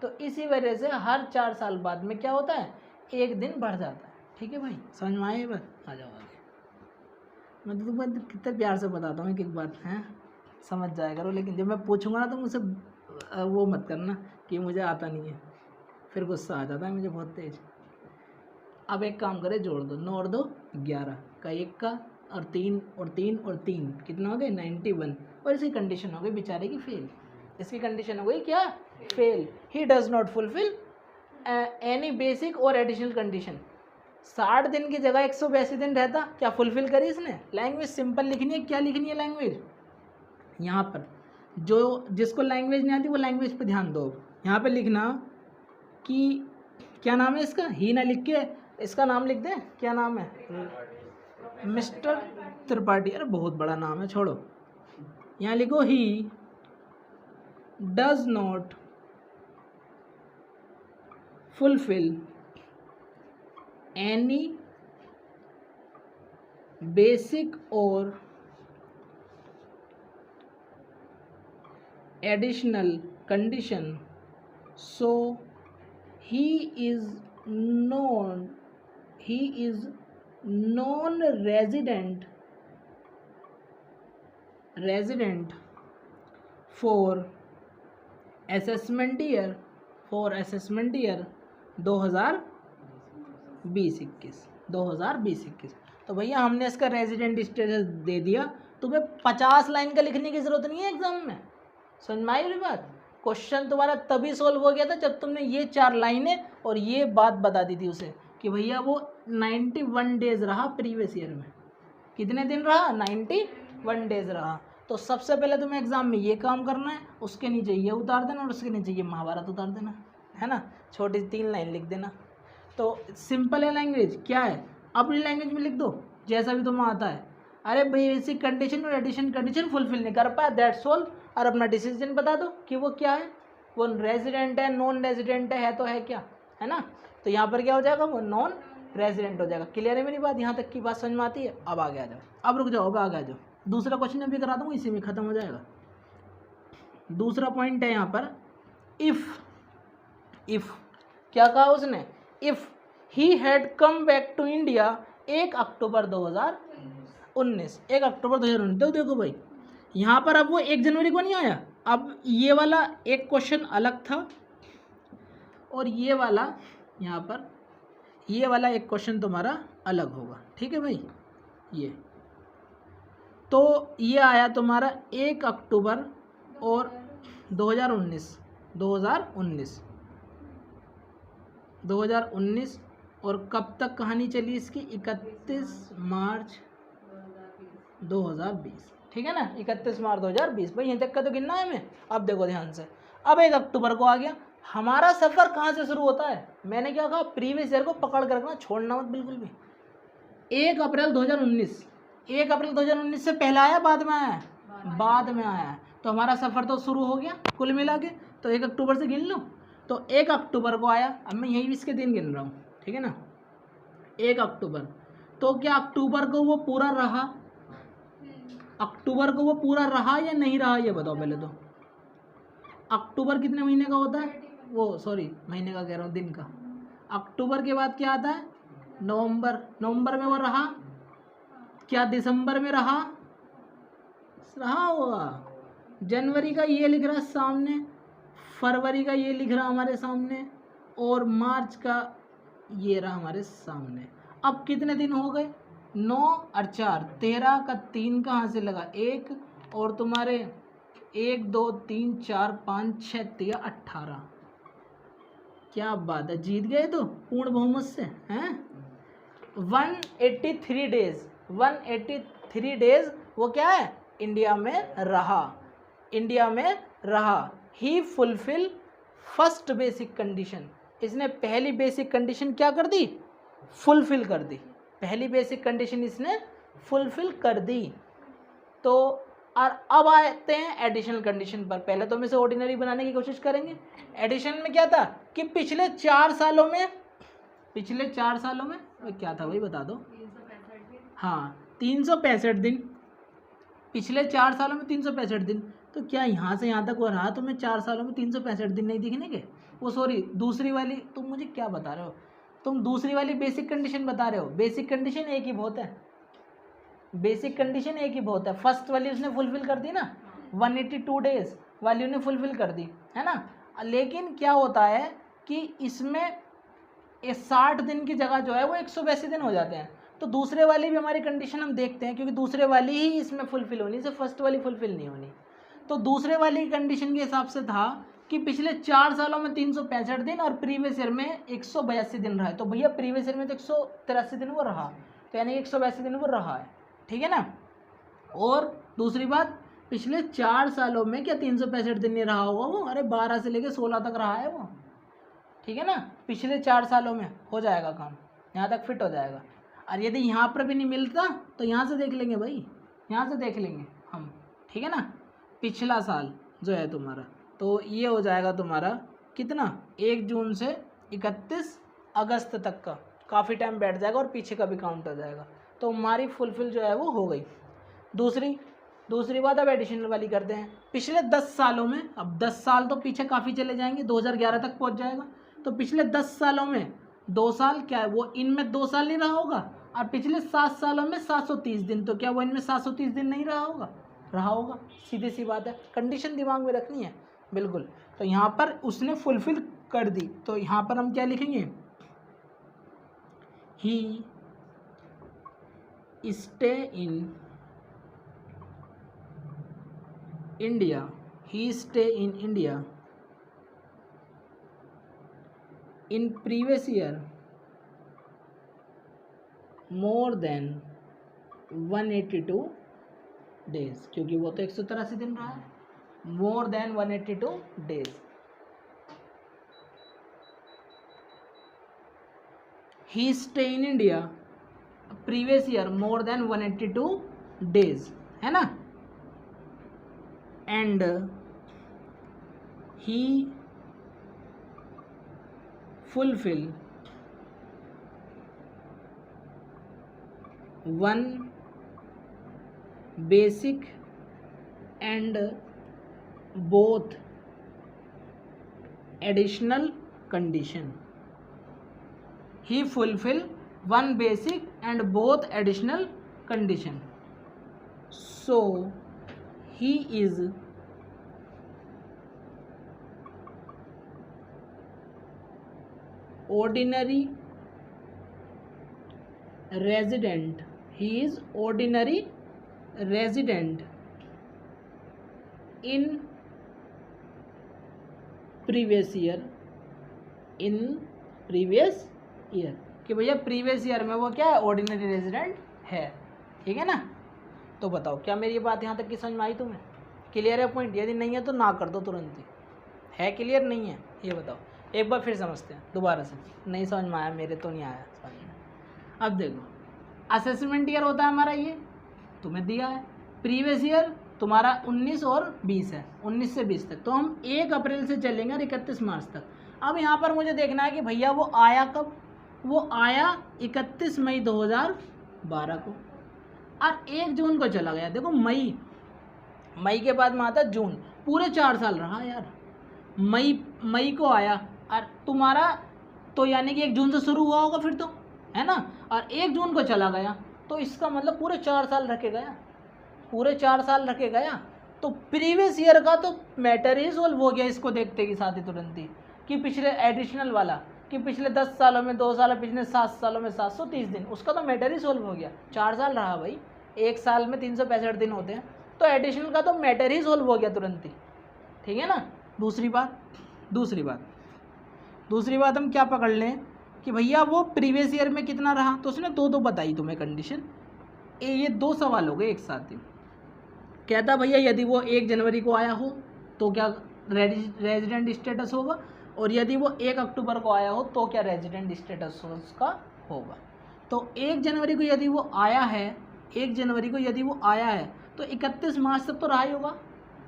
तो इसी वजह से हर 4 साल बाद में क्या होता है, एक दिन बढ़ जाता है। ठीक है भाई, समझ में आए? बात आ जाओ आगे। मैं तो तुम्हें कितने प्यार से बताता हूँ एक एक बात, है समझ जाया करो। लेकिन जब मैं पूछूंगा ना तो मुझसे वो मत करना कि मुझे आता नहीं है, फिर गुस्सा आ जाता है मुझे बहुत तेज। अब एक काम करे, जोड़ दो, 9 और 2 11 का 1 का और 3 और 3 और 3 कितना हो गए 91। और इसकी कंडीशन हो गई बेचारे की फेल। इसकी कंडीशन हो गई क्या, fail. He does not fulfil any basic और एडिशनल कंडीशन। 60 दिन की जगह 182 दिन रहता, क्या फुलफिल करी इसने? लैंग्वेज सिंपल लिखनी है। क्या लिखनी है लैंग्वेज? यहाँ पर जो जिसको लैंग्वेज नहीं आती वो लैंग्वेज पे ध्यान दो। यहाँ पे लिखना कि क्या नाम है इसका, ही ना लिख के इसका नाम लिख दे, क्या नाम है, मिस्टर त्रिपाठी। अरे बहुत बड़ा नाम है, छोड़ो। यहाँ लिखो ही does not fulfil any basic और additional condition, so he is non-resident for assessment year 2020-21। तो भैया हमने इसका रेजिडेंट स्टेटस दे दिया, तुम्हें 50 लाइन का लिखने की जरूरत नहीं है एग्जाम में। समझ में आई मेरी बात? क्वेश्चन तुम्हारा तभी सोल्व हो गया था जब तुमने ये 4 लाइनें और ये बात बता दी थी उसे कि भैया वो 91 डेज रहा प्रीवियस ईयर में। कितने दिन रहा? 91 डेज रहा। तो सबसे पहले तुम्हें एग्जाम में ये काम करना है, उसके नीचे ये उतार देना और उसके नीचे ये महाभारत उतार देना, है ना, छोटी 3 लाइन लिख देना। तो सिंपल है लैंग्वेज, क्या है अपनी लैंग्वेज में लिख दो जैसा भी तुम्हें आता है। अरे भाई बेसिक कंडीशन और एडिशन कंडीशन फुलफिल नहीं कर पाया, दैट्स ऑल। और अपना डिसीजन बता दो कि वो क्या है, वो रेजिडेंट है, नॉन रेजिडेंट है तो है क्या, है ना। तो यहाँ पर क्या हो जाएगा, वो नॉन रेजिडेंट हो जाएगा। क्लियर है मेरी बात? यहाँ तक की बात समझ में आती है? अब आगे आ जाओ, अब रुक जाओ, अब आगे आ जाओ। दूसरा क्वेश्चन अभी करा दूँगा, इसी में खत्म हो जाएगा। दूसरा पॉइंट है यहाँ पर, इफ क्या कहा उसने, if he had come back to India 1 October 2019। 1 October 2019। तो देखो भाई यहाँ पर अब वो 1 जनवरी को नहीं आया। अब ये वाला एक क्वेश्चन अलग था और ये वाला यहाँ पर ये वाला एक क्वेश्चन तुम्हारा अलग होगा, ठीक है भाई। ये तो ये आया तुम्हारा 1 अक्टूबर और 2019 और कब तक कहानी चली इसकी, 31 मार्च 2020, ठीक है ना, 31 मार्च 2020। भाई यहाँ तक का तो गिनना है हमें। अब देखो ध्यान से, अब 1 अक्टूबर को आ गया। हमारा सफ़र कहाँ से शुरू होता है? मैंने क्या कहा, प्रीवियस ईयर को पकड़ कर रखना, छोड़ना मत बिल्कुल भी। 1 अप्रैल 2019, 1 अप्रैल 2019 से पहले आया बाद में आया? बाद में आया। तो हमारा सफ़र तो शुरू हो गया कुल मिला के। तो 1 अक्टूबर से गिन लो। तो 1 अक्टूबर को आया, अब मैं यही इसके दिन गिन रहा हूँ, ठीक है ना। 1 अक्टूबर, तो क्या अक्टूबर को वो पूरा रहा? अक्टूबर को वो पूरा रहा या नहीं रहा, ये बताओ पहले तो। अक्टूबर कितने महीने का होता है? वो सॉरी महीने का कह रहा हूँ, दिन का। अक्टूबर के बाद क्या आता है? नवंबर। नवंबर में वो रहा क्या? दिसंबर में रहा होगा। जनवरी का ये लिख रहा है सामने, फरवरी का ये लिख रहा हमारे सामने और मार्च का ये रहा हमारे सामने। अब कितने दिन हो गए? 9 और 4 13 का 3 कहाँ से लगा? 1 और तुम्हारे 1 2 3 4 5 6 13 18। क्या बात है, जीत गए तो पूर्ण बहुमत से, हैं। 183 डेज, 183 डेज वो क्या है, इंडिया में रहा, इंडिया में रहा। ही फुलफिल फर्स्ट बेसिक कंडीशन, इसने पहली बेसिक कंडीशन क्या कर दी, फुलफिल कर दी, पहली बेसिक कंडीशन इसने फुलफिल कर दी। तो और अब आते हैं एडिशनल कंडीशन पर। पहले तो हम इसे ऑर्डिनरी बनाने की कोशिश करेंगे। एडिशन में क्या था कि पिछले 4 सालों में क्या था भाई बता दो। हाँ 365 दिन, पिछले 4 सालों में 365 दिन। तो क्या यहाँ से यहाँ तक हो रहा, तो मैं 4 सालों में 365 दिन नहीं दिखने के, वो सॉरी दूसरी वाली, तुम मुझे क्या बता रहे हो, तुम दूसरी वाली बेसिक कंडीशन बता रहे हो। बेसिक कंडीशन एक ही बहुत है, बेसिक कंडीशन एक ही बहुत है। फर्स्ट वाली उसने फुलफिल कर दी ना, 182 डेज वाली ने फुलफिल कर दी है ना। लेकिन क्या होता है कि इसमें 60 दिन की जगह जो है वो 182 दिन हो जाते हैं। तो दूसरे वाली भी हमारी कंडीशन हम देखते हैं, क्योंकि दूसरे वाली ही इसमें फुलफिल होनी, से फर्स्ट वाली फुलफिल नहीं होनी। तो दूसरे वाली कंडीशन के हिसाब से था कि पिछले 4 सालों में 365 दिन और प्रीवियस ईयर में 182 दिन रहा है। तो भैया प्रीवियस ईयर में तो 183 दिन वो रहा, तो यानी 182 दिन वो रहा है, ठीक है ना। और दूसरी बात, पिछले 4 सालों में क्या 365 दिन नहीं रहा होगा वो, अरे 12 से लेकर 16 तक रहा है वो, ठीक है ना। पिछले 4 सालों में हो जाएगा काम, यहाँ तक फिट हो जाएगा। और यदि यहाँ पर भी नहीं मिलता तो यहाँ से देख लेंगे भाई, यहाँ से देख लेंगे हम, ठीक है ना। पिछला साल जो है तुम्हारा, तो ये हो जाएगा तुम्हारा कितना, 1 जून से 31 अगस्त तक का, काफ़ी टाइम बैठ जाएगा और पीछे का भी काउंट हो जाएगा। तो हमारी फुलफिल जो है वो हो गई। दूसरी बात अब एडिशनल वाली करते हैं। पिछले 10 सालों में, अब 10 साल तो पीछे काफ़ी चले जाएंगे, 2011 तक पहुंच जाएगा। तो पिछले 10 सालों में 2 साल क्या है वो, इनमें 2 साल नहीं रहा होगा, और पिछले 7 सालों में 730 दिन, तो क्या वो इनमें 730 दिन नहीं रहा होगा, रहा होगा। सीधी सी बात है, कंडीशन दिमाग में रखनी है बिल्कुल। तो यहाँ पर उसने फुलफिल कर दी, तो यहाँ पर हम क्या लिखेंगे, he stay in India, he stay in India in previous year more than 182 days, क्योंकि वो तो 183 दिन रहा है, more than 182 days. He stay in India previous year more than 182 days, है ना। And he fulfill 1 basic and both additional condition. He fulfill 1 basic and both additional condition. So he is ordinary resident, he is ordinary resident in previous year, in previous year, कि भैया previous year में वो क्या है, ordinary resident है, ठीक है ना। तो बताओ क्या मेरी बात यहाँ तक की समझ में आई तुम्हें, क्लियर है पॉइंट। यदि नहीं है तो ना कर दो तुरंत ही, है क्लियर नहीं है ये बताओ, एक बार फिर समझते हैं दोबारा से, नहीं समझ में आया, मेरे तो नहीं आया समझ में। अब देखो असेसमेंट ईयर होता है हमारा, ये तुम्हें दिया है, प्रीवियस ईयर तुम्हारा 19 और 20 है, 19 से 20 तक, तो हम 1 अप्रैल से चलेंगे और 31 मार्च तक। अब यहाँ पर मुझे देखना है कि भैया वो आया कब, वो आया 31 मई 2012 को, और 1 जून को चला गया। देखो मई के बाद में आता जून, पूरे 4 साल रहा यार। मई को आया और तुम्हारा तो यानी कि 1 जून से शुरू हुआ होगा फिर तो, है ना, और 1 जून को चला गया, तो इसका मतलब पूरे 4 साल रखे गया, पूरे 4 साल रखे गया। तो प्रीवियस ईयर का तो मैटर ही सोल्व हो गया इसको देखते के साथ ही तुरंत ही, कि पिछले एडिशनल वाला कि पिछले 10 सालों में 2 साल, पिछले 7 सालों में 730 दिन, उसका तो मैटर ही सोल्व हो गया। 4 साल रहा भाई, 1 साल में 365 दिन होते हैं, तो एडिशनल का तो मैटर ही सोल्व हो गया तुरंत ही, ठीक है ना। दूसरी बात हम क्या पकड़ लें कि भैया वो प्रीवियस ईयर में कितना रहा, तो उसने 2 बताई तुम्हें कंडीशन। ये 2 सवाल हो गए एक साथ ही। कहता भैया यदि वो 1 जनवरी को आया हो तो क्या रेजिडेंट स्टेटस होगा, और यदि वो 1 अक्टूबर को आया हो तो क्या रेजिडेंट स्टेटस उसका होगा। तो 1 जनवरी को यदि वो आया है, 1 जनवरी को यदि वो आया है तो 31 मार्च तक तो रहा ही होगा।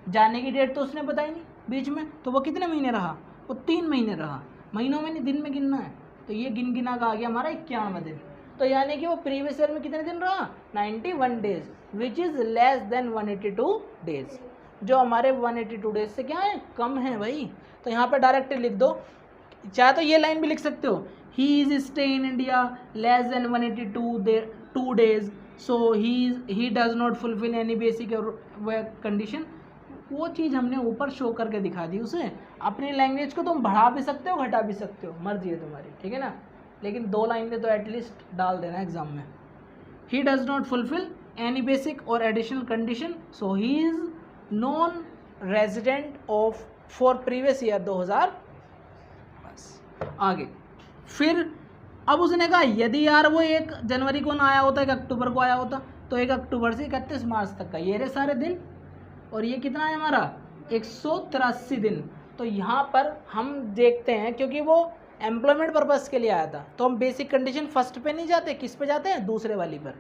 जाने की डेट तो उसने बताई नहीं बीच में, तो वो कितने महीने रहा, वो 3 महीने रहा। महीनों में नहीं, दिन में गिनना है, तो ये गिन गिना का आ गया हमारा 51 दिन। तो यानी कि वो प्रीवियस ईयर में कितने दिन रहा, 91 days, which is less than 182 days, जो हमारे 182 डेज से क्या है, कम है भाई। तो यहाँ पर डायरेक्ट लिख दो, चाहे तो ये लाइन भी लिख सकते हो, he is stay in India less than 182 days, so he does not fulfil any basic condition. वो चीज़ हमने ऊपर शो करके दिखा दी उसे। अपनी लैंग्वेज को तुम बढ़ा भी सकते हो, घटा भी सकते हो, मर्जी है तुम्हारी, ठीक है ना। लेकिन 2 लाइनें तो एटलीस्ट डाल देना एग्जाम में। He does not fulfil any basic और additional condition, so he is non resident of for previous year 2000। आगे फिर अब उसने कहा यदि यार वो 1 जनवरी को ना आया होता, 1 अक्टूबर को आया होता, तो 1 अक्टूबर से 31 मार्च तक का ये रहे सारे दिन, और ये कितना है हमारा 183 दिन। तो यहाँ पर हम देखते हैं, क्योंकि वो एम्प्लॉयमेंट पर्पस के लिए आया था, तो हम बेसिक कंडीशन फर्स्ट पे नहीं जाते, किस पे जाते हैं, दूसरे वाली पर।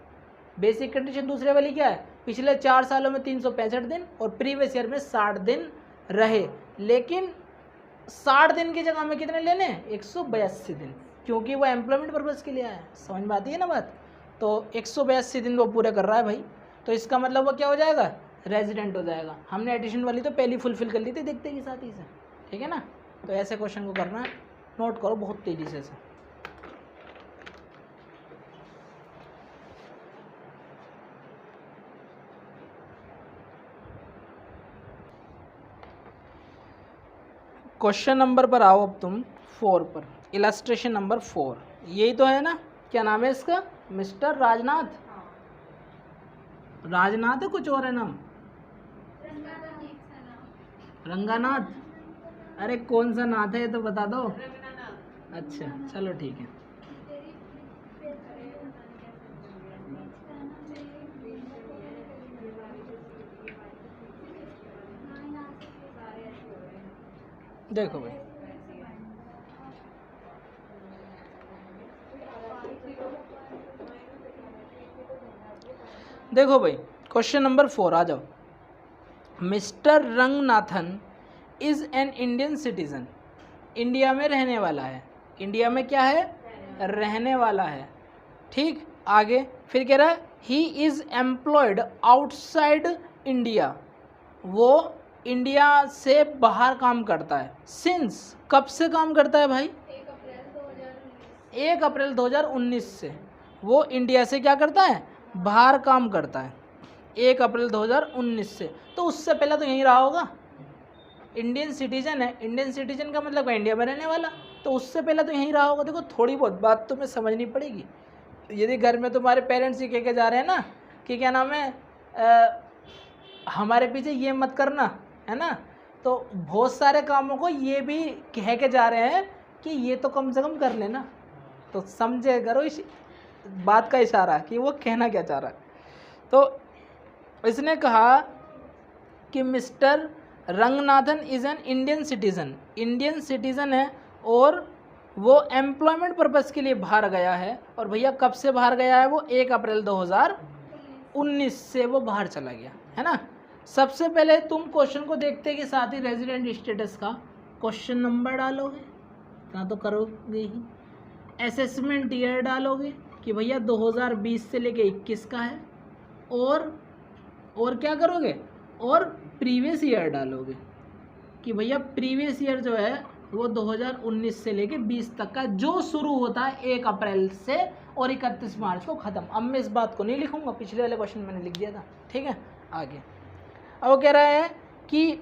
बेसिक कंडीशन दूसरे वाली क्या है, पिछले 4 सालों में 365 दिन और प्रीवियस ईयर में 60 दिन रहे, लेकिन 60 दिन की जगह में कितने लेने, 182 दिन, क्योंकि वो एम्प्लॉयमेंट पर्पस के लिए आया है। समझ में आती है ना बात। तो 182 दिन वो पूरे कर रहा है भाई, तो इसका मतलब वो क्या हो जाएगा, रेजिडेंट हो जाएगा। हमने एडिशन वाली तो पहली फुलफिल कर ली थी देखते के साथ ही से, ठीक है ना। तो ऐसे क्वेश्चन को करना है, नोट करो बहुत तेजी से। क्वेश्चन नंबर पर आओ अब तुम 4 पर, इलस्ट्रेशन नंबर 4, यही तो है ना, क्या नाम है इसका, मिस्टर राजनाथ। राजनाथ है, कुछ और है नाम, रंगानाथ। अरे कौन सा नाथ है ये तो बता दो। अच्छा चलो ठीक है। देखो भाई, देखो भाई क्वेश्चन नंबर 4 आ जाओ। Mister Ranganathan is an Indian citizen, India में रहने वाला है, इंडिया में क्या है, रहने वाला है, ठीक। आगे फिर कह रहा है he is employed outside India, वो इंडिया से बाहर काम करता है। सिंस, कब से काम करता है भाई, 1 अप्रैल 2019 से वो इंडिया से क्या करता है, बाहर काम करता है, 1 अप्रैल 2019 से। तो उससे पहले तो यहीं रहा होगा, इंडियन सिटीजन है, इंडियन सिटीजन का मतलब इंडिया में रहने वाला, तो उससे पहले तो यहीं रहा होगा। देखो थोड़ी बहुत बात तुम्हें समझनी पड़ेगी। यदि घर में तुम्हारे पेरेंट्स ही कह के जा रहे हैं ना कि क्या नाम है, हमारे पीछे ये मत करना, है ना, तो बहुत सारे कामों को ये भी कह के जा रहे हैं कि ये तो कम से कम कर लेना। तो समझे करो इस बात का इशारा कि वो कहना क्या चाह रहा है। तो इसने कहा कि mister Ranganathan is an Indian citizen, Indian citizen है और वो एम्प्लॉयमेंट पर्पस के लिए बाहर गया है। और भैया कब से बाहर गया है, वो 1 अप्रैल 2019 से वो बाहर चला गया है ना। सबसे पहले तुम क्वेश्चन को देखते के साथ ही रेजिडेंट स्टेटस का क्वेश्चन नंबर डालोगे, इतना तो करोगे ही। असेसमेंट ईयर डालोगे कि भैया 2020 से लेके 21 का है, और क्या करोगे, और प्रीवियस ईयर डालोगे कि भैया प्रीवियस ईयर जो है वो 2019 से लेके 20 तक का, जो शुरू होता है 1 अप्रैल से और 31 मार्च को ख़त्म। अब मैं इस बात को नहीं लिखूंगा, पिछले वाले क्वेश्चन मैंने लिख दिया था, ठीक है। आगे अब वो कह रहा है कि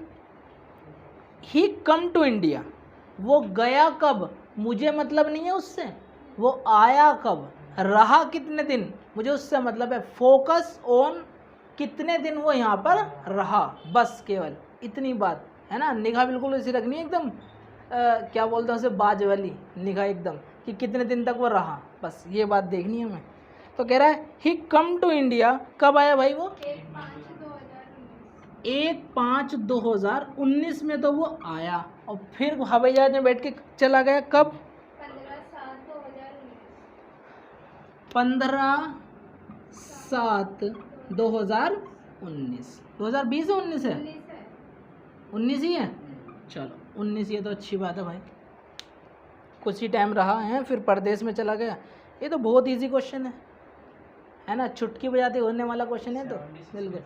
ही कम टू इंडिया, वो गया कब, मुझे मतलब नहीं है उससे, वो आया कब, रहा कितने दिन, मुझे उससे मतलब है। फोकस ऑन कितने दिन वो यहाँ पर रहा, बस केवल इतनी बात है ना। निगाह बिल्कुल ऐसी रखनी है एकदम, क्या बोलते हैं उसे, बाज वाली निगाह एकदम, कि कितने दिन तक वो रहा, बस ये बात देखनी है हमें। तो कह रहा है ही कम टू इंडिया, कब आया भाई वो, 1/5/2019 में तो वो आया और फिर हवाई जहाज में बैठ के चला गया कब? 15/7/2019। 2020 है 19 है? 19 ही है। चलो 19 ये तो अच्छी बात है भाई, कुछ ही टाइम रहा है फिर परदेश में चला गया। ये तो बहुत इजी क्वेश्चन है ना, चुटकी बजाते होने वाला क्वेश्चन है। तो बिल्कुल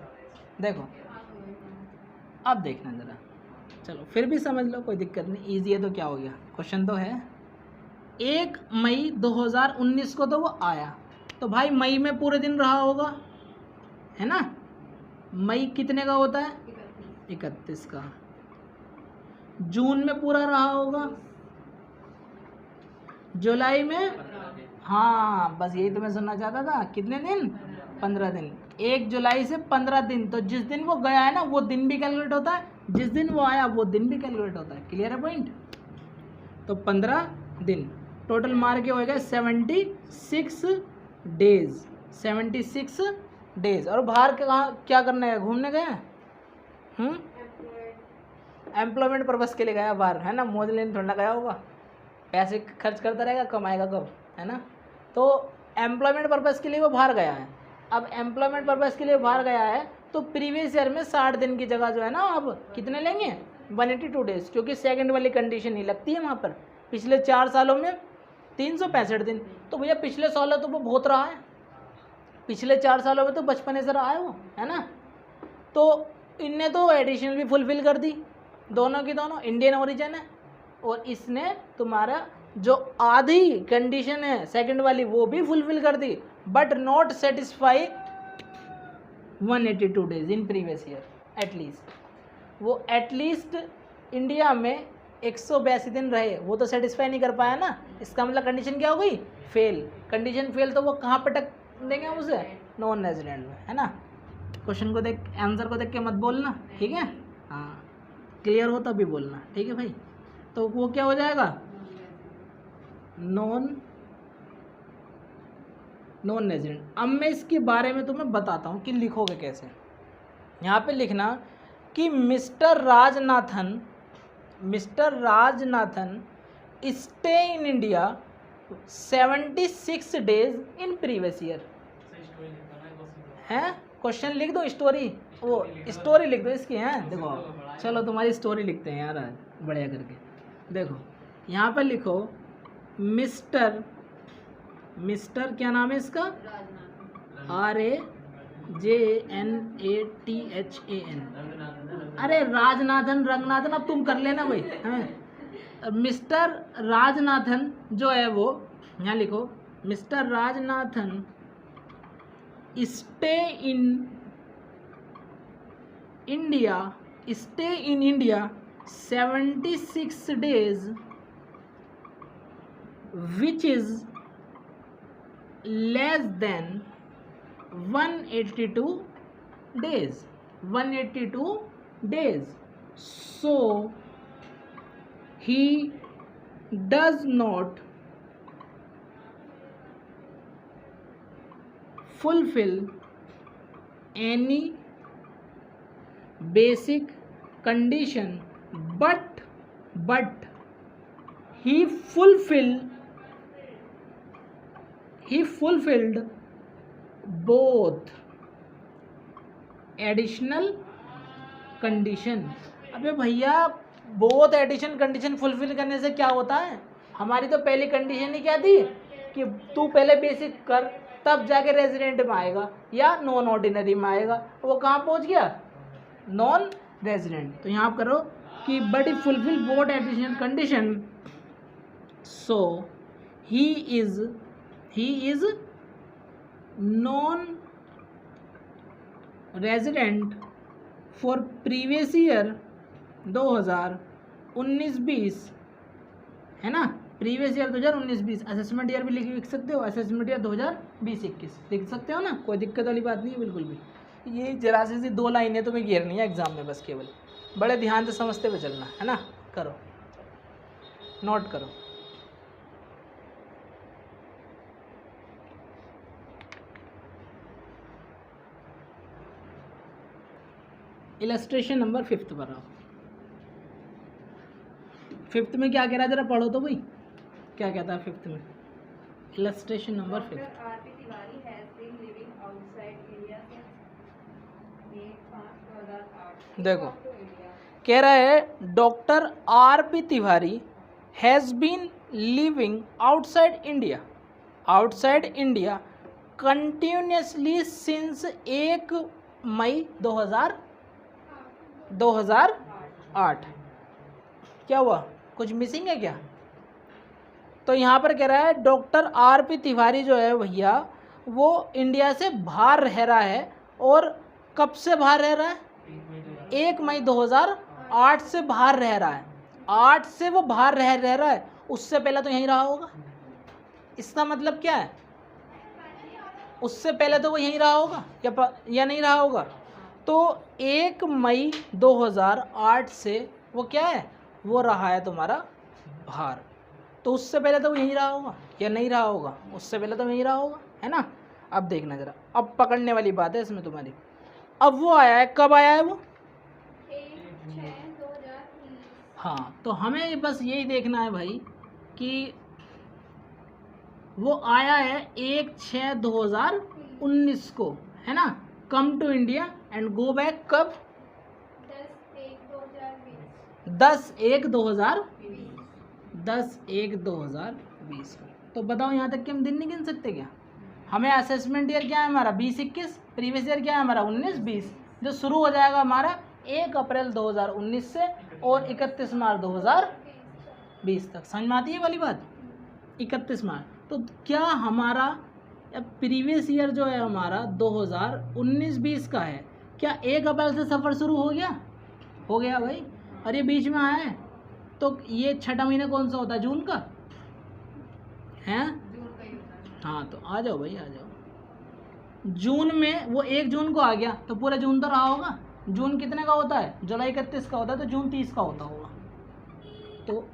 देखो अब देखना ज़रा, चलो फिर भी समझ लो कोई दिक्कत नहीं, इजी है तो क्या हो गया, क्वेश्चन तो है। 1 मई 2019 को तो वो आया, तो भाई मई में पूरे दिन रहा होगा, है ना। मई कितने का होता है? 31 का। जून में पूरा रहा होगा, जुलाई में, हाँ बस यही तो मैं सुनना चाहता था, कितने दिन? 15 दिन। 1 जुलाई से 15 दिन, तो जिस दिन वो गया है ना वो दिन भी कैलकुलेट होता है, जिस दिन वो आया वो दिन भी कैलकुलेट होता है। क्लियर है पॉइंट? तो 15 दिन टोटल मार के हो गए 76 डेज। 76 डेज। और बाहर कहाँ क्या करने गया? घूमने गया? एम्प्लॉयमेंट पर्पस के लिए गया बाहर, है ना, मौज लेने थोड़ा गया होगा, पैसे खर्च करता रहेगा, कमाएगा कब, है ना। तो एम्प्लॉयमेंट पर्पस के लिए वो बाहर गया है। अब एम्प्लॉयमेंट पर्पस के लिए बाहर गया है तो प्रीवियस ईयर में 60 दिन की जगह जो है ना अब कितने लेंगे? 182 डेज, क्योंकि सेकंड वाली कंडीशन नहीं लगती है वहाँ पर। पिछले 4 सालों में 365 दिन, तो भैया पिछले सालों तो वो बहुत रहा है, पिछले 4 सालों में तो बचपने से रहा है वो, है ना। तो इनने तो एडिशनल भी फुलफिल कर दी, दोनों की दोनों इंडियन ओरिजिन है, और इसने तुम्हारा जो आधी कंडीशन है सेकंड वाली वो भी फुलफिल कर दी, but not satisfy 182 days in previous year at least. वो एटलीस्ट इंडिया में 182 दिन रहे, वो तो सेटिस्फाई नहीं कर पाया ना। इसका मतलब कंडीशन क्या हो गई? फेल। कंडीशन फेल, तो वो कहाँ पे टक देंगे उसे? नॉन रेजिडेंट में, है ना। क्वेश्चन को देख, आंसर को देख के मत बोलना, ठीक है। हाँ क्लियर हो तभी बोलना, ठीक है भाई। तो वो क्या हो जाएगा? Non resident. अब मैं इसके बारे में तुम्हें बताता हूँ कि लिखोगे कैसे। यहाँ पे लिखना कि mister Rajnathan stay in India 76 days in previous year. हैं क्वेश्चन लिख दो, स्टोरी, वो स्टोरी लिख दो इसकी, हैं देखो। चलो तुम्हारी स्टोरी लिखते हैं यार बढ़िया करके। देखो यहाँ पर लिखो मिस्टर क्या नाम है इसका? RAJNATHAN। अरे राजनाथन रंगनाथन अब तुम कर लेना भाई, हैं। मिस्टर राजनाथन जो है वो यहाँ लिखो, mister Rajnathan stay in India 76 days which is less than 182 days. So he does not fulfill any basic condition, but he fulfilled both additional condition। अबे भैया बोथ एडिशन कंडीशन फुलफिल करने से क्या होता है? हमारी तो पहली कंडीशन ही क्या थी कि तू पहले बेसिक कर तब जाके रेजिडेंट में आएगा या नॉन ऑर्डिनरी में आएगा। वो कहाँ पहुँच गया? Non resident. तो यहाँ करो कि but fulfil both addition condition, so he is non resident for previous year 2019-20, है ना। प्रीवियस ईयर 2019-20, असेसमेंट ईयर भी लिख सकते हो, असेसमेंट ईयर 2020-21 लिख सकते हो ना, कोई दिक्कत वाली बात नहीं है बिल्कुल भी। ये जरा सी 2 लाइनें तुम्हें घेरनी है एग्जाम में बस, केवल बड़े ध्यान से समझते हुए चलना, है ना। करो, नोट करो। इलस्ट्रेशन नंबर 5 पर आओ। 5 में क्या कह रहा है, जरा पढ़ो तो भाई, क्या कहता है 5 में? Illustration number 5। देखो कह रहा है doctor R P. Tiwari has been living outside India continuously since 1 May 2008। क्या हुआ, कुछ मिसिंग है क्या? तो यहाँ पर कह रहा है डॉक्टर आर.पी. तिवारी जो है भैया वो इंडिया से बाहर रह रहा है। और कब से बाहर रह रहा है? 1 मई 2008 से बाहर रह रहा है। 8 से वो बाहर रह रहा है, उससे पहले तो यहीं रहा होगा। इसका मतलब क्या है, उससे पहले तो वो यहीं रहा होगा या नहीं रहा होगा। तो 1 मई 2008 से वो क्या है, वो रहा है तुम्हारा बाहर। तो उससे पहले तो वो यहीं रहा होगा या नहीं रहा होगा? उससे पहले तो यहीं रहा होगा, है ना। अब देखना जरा, अब पकड़ने वाली बात है इसमें तुम्हारी। अब वो आया है, कब आया है वो? 1/6/2020। हाँ, तो हमें बस यही देखना है भाई कि वो आया है 1/6/2019 को, है ना। Come to India and go back कब? 10/1/2020। 10/1/2020। तो बताओ यहाँ तक कि हम दिन नहीं गिन सकते क्या? हमें असेसमेंट ईयर क्या है हमारा 2021, प्रीवियस ईयर क्या है हमारा 19-20, जो शुरू हो जाएगा हमारा 1 अप्रैल 2019 से और 31 मार्च 2020 तक। समझ में आती है वाली बात? 31 मार्च। तो क्या हमारा प्रीवियस ईयर जो है हमारा 2019-20 का है, क्या 1 अप्रैल से सफ़र शुरू हो गया? हो गया भाई। और ये बीच में आया है, तो ये छठा महीना कौन सा होता है? जून का है। हाँ, तो आ जाओ भाई, आ जाओ। जून में वो 1 जून को आ गया, तो पूरा जून तो रहा होगा। जून कितने का होता है? जुलाई 31 का होता है, तो जून 30 का होता होगा। तो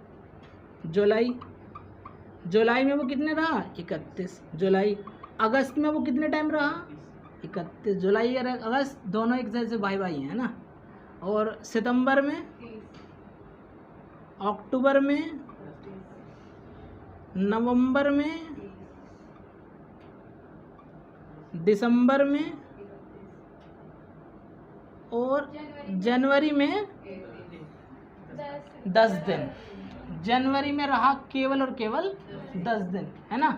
जुलाई में वो कितने रहा? 31 जुलाई। अगस्त में वो कितने टाइम रहा? 31 जुलाई और अगस्त दोनों एक जैसे भाई भाई हैं ना। और सितंबर में, अक्टूबर में, नवंबर में, दिसंबर में और जनवरी में 10 दिन। जनवरी में रहा केवल और केवल 10 दिन, है ना।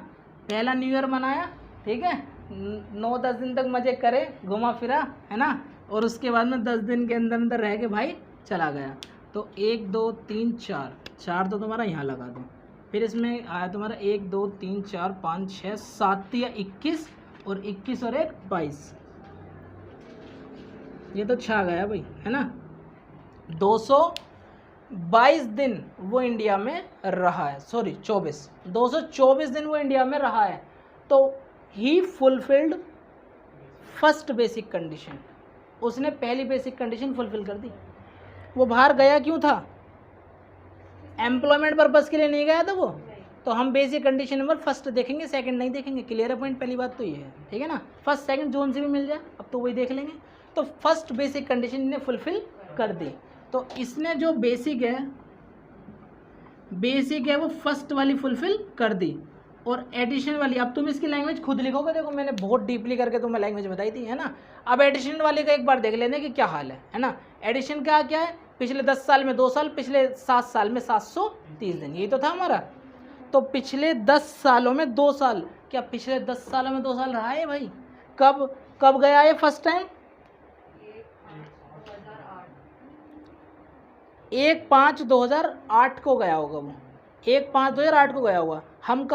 पहला न्यू ईयर मनाया, ठीक है, 9-10 दिन तक मजे करे, घुमा फिरा, है ना। और उसके बाद में 10 दिन के अंदर अंदर रह के भाई चला गया। तो 1 2 3 4 तो तुम्हारा यहाँ लगा दो। फिर इसमें आया तुम्हारा 1 2 3 4 5 6 7 या 21 और 21 और 1 22। ये तो छा गया भाई, है ना। 222 दिन वो इंडिया में रहा है, सॉरी 224 दिन वो इंडिया में रहा है। तो ही फुलफिल्ड फर्स्ट बेसिक कंडीशन, उसने पहली बेसिक कंडीशन फुलफिल कर दी। वो बाहर गया क्यों था? एम्प्लॉयमेंट पर्पस के लिए नहीं गया था वो। तो हम बेसिक कंडीशन नंबर फर्स्ट देखेंगे, सेकंड नहीं देखेंगे। क्लियर है पॉइंट? पहली बात तो ये है, ठीक है ना। फर्स्ट सेकंड जोन से भी मिल जाए, अब तो वही देख लेंगे। तो फर्स्ट बेसिक कंडीशन ने फुलफिल कर दी। तो इसने जो बेसिक है वो फर्स्ट वाली फुलफिल कर दी। और एडिशन वाली, अब तुम इसकी लैंग्वेज खुद लिखोगे। देखो मैंने बहुत डीपली करके तुम्हें लैंग्वेज बताई थी, है ना। अब एडिशन वाले का एक बार देख लेने कि क्या हाल है ना। एडिशन का क्या है? पिछले 10 साल में 2 साल, पिछले 7 साल में 730 दिन, यही तो था हमारा। तो पिछले 10 सालों में 2 साल, क्या पिछले 10 सालों में 2 साल रहा है भाई? कब गया ये फर्स्ट टाइम? 1/5/2008 को गया होगा वो। 1/5/2008 को गया होगा। हम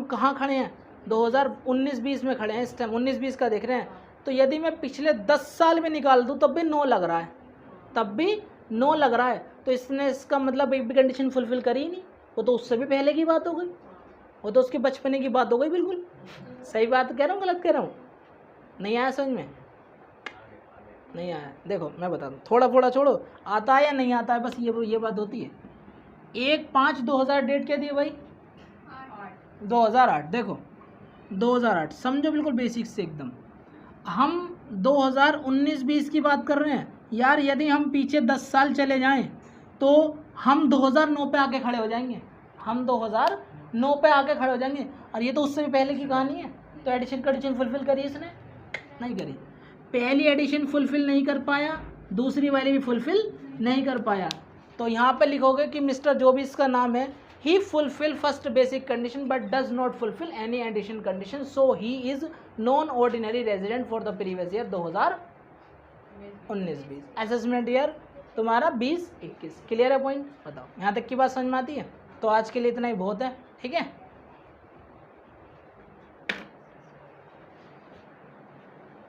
कहाँ खड़े हैं? 2019-20 में खड़े हैं इस टाइम। 19-20 का देख रहे हैं। तो यदि मैं पिछले 10 साल में निकाल दूँ तब भी 9 लग रहा है, तो इसने, इसका मतलब एक भी कंडीशन फुलफिल करी ही नहीं। वो तो उससे भी पहले की बात हो गई, वो तो उसके बचपने की बात हो गई। बिल्कुल सही बात कह रहा हूँ, गलत कह रहा हूँ? नहीं आया समझ में? नहीं आया। देखो मैं बता दूँ, थोड़ा छोड़ो, आता है या नहीं आता है, बस ये बात होती है। 1/5/2000 डेट क्या दी है भाई? 2008। देखो 2008 समझो बिल्कुल बेसिक से एकदम। हम 2019-20 की बात कर रहे हैं, यार यदि हम पीछे 10 साल चले जाएं तो हम 2009 पे आके खड़े हो जाएंगे, हम 2009 पे आके खड़े हो जाएंगे, और ये तो उससे भी पहले की कहानी है। तो एडिशन कंडीशन फुलफिल करी इसने? नहीं करी। पहली एडिशन फुलफिल नहीं कर पाया, दूसरी वाली भी फुलफिल नहीं कर पाया। तो यहाँ पे लिखोगे कि मिस्टर जो भी इसका नाम है, he fulfil first basic condition but does not fulfil any edition condition, so he is non ordinary resident for the previous year 2019-20। Assessment year तुम्हारा 20-21। क्लियर है पॉइंट? बताओ यहाँ तक की बात समझ में आती है? तो आज के लिए इतना ही बहुत है, ठीक है।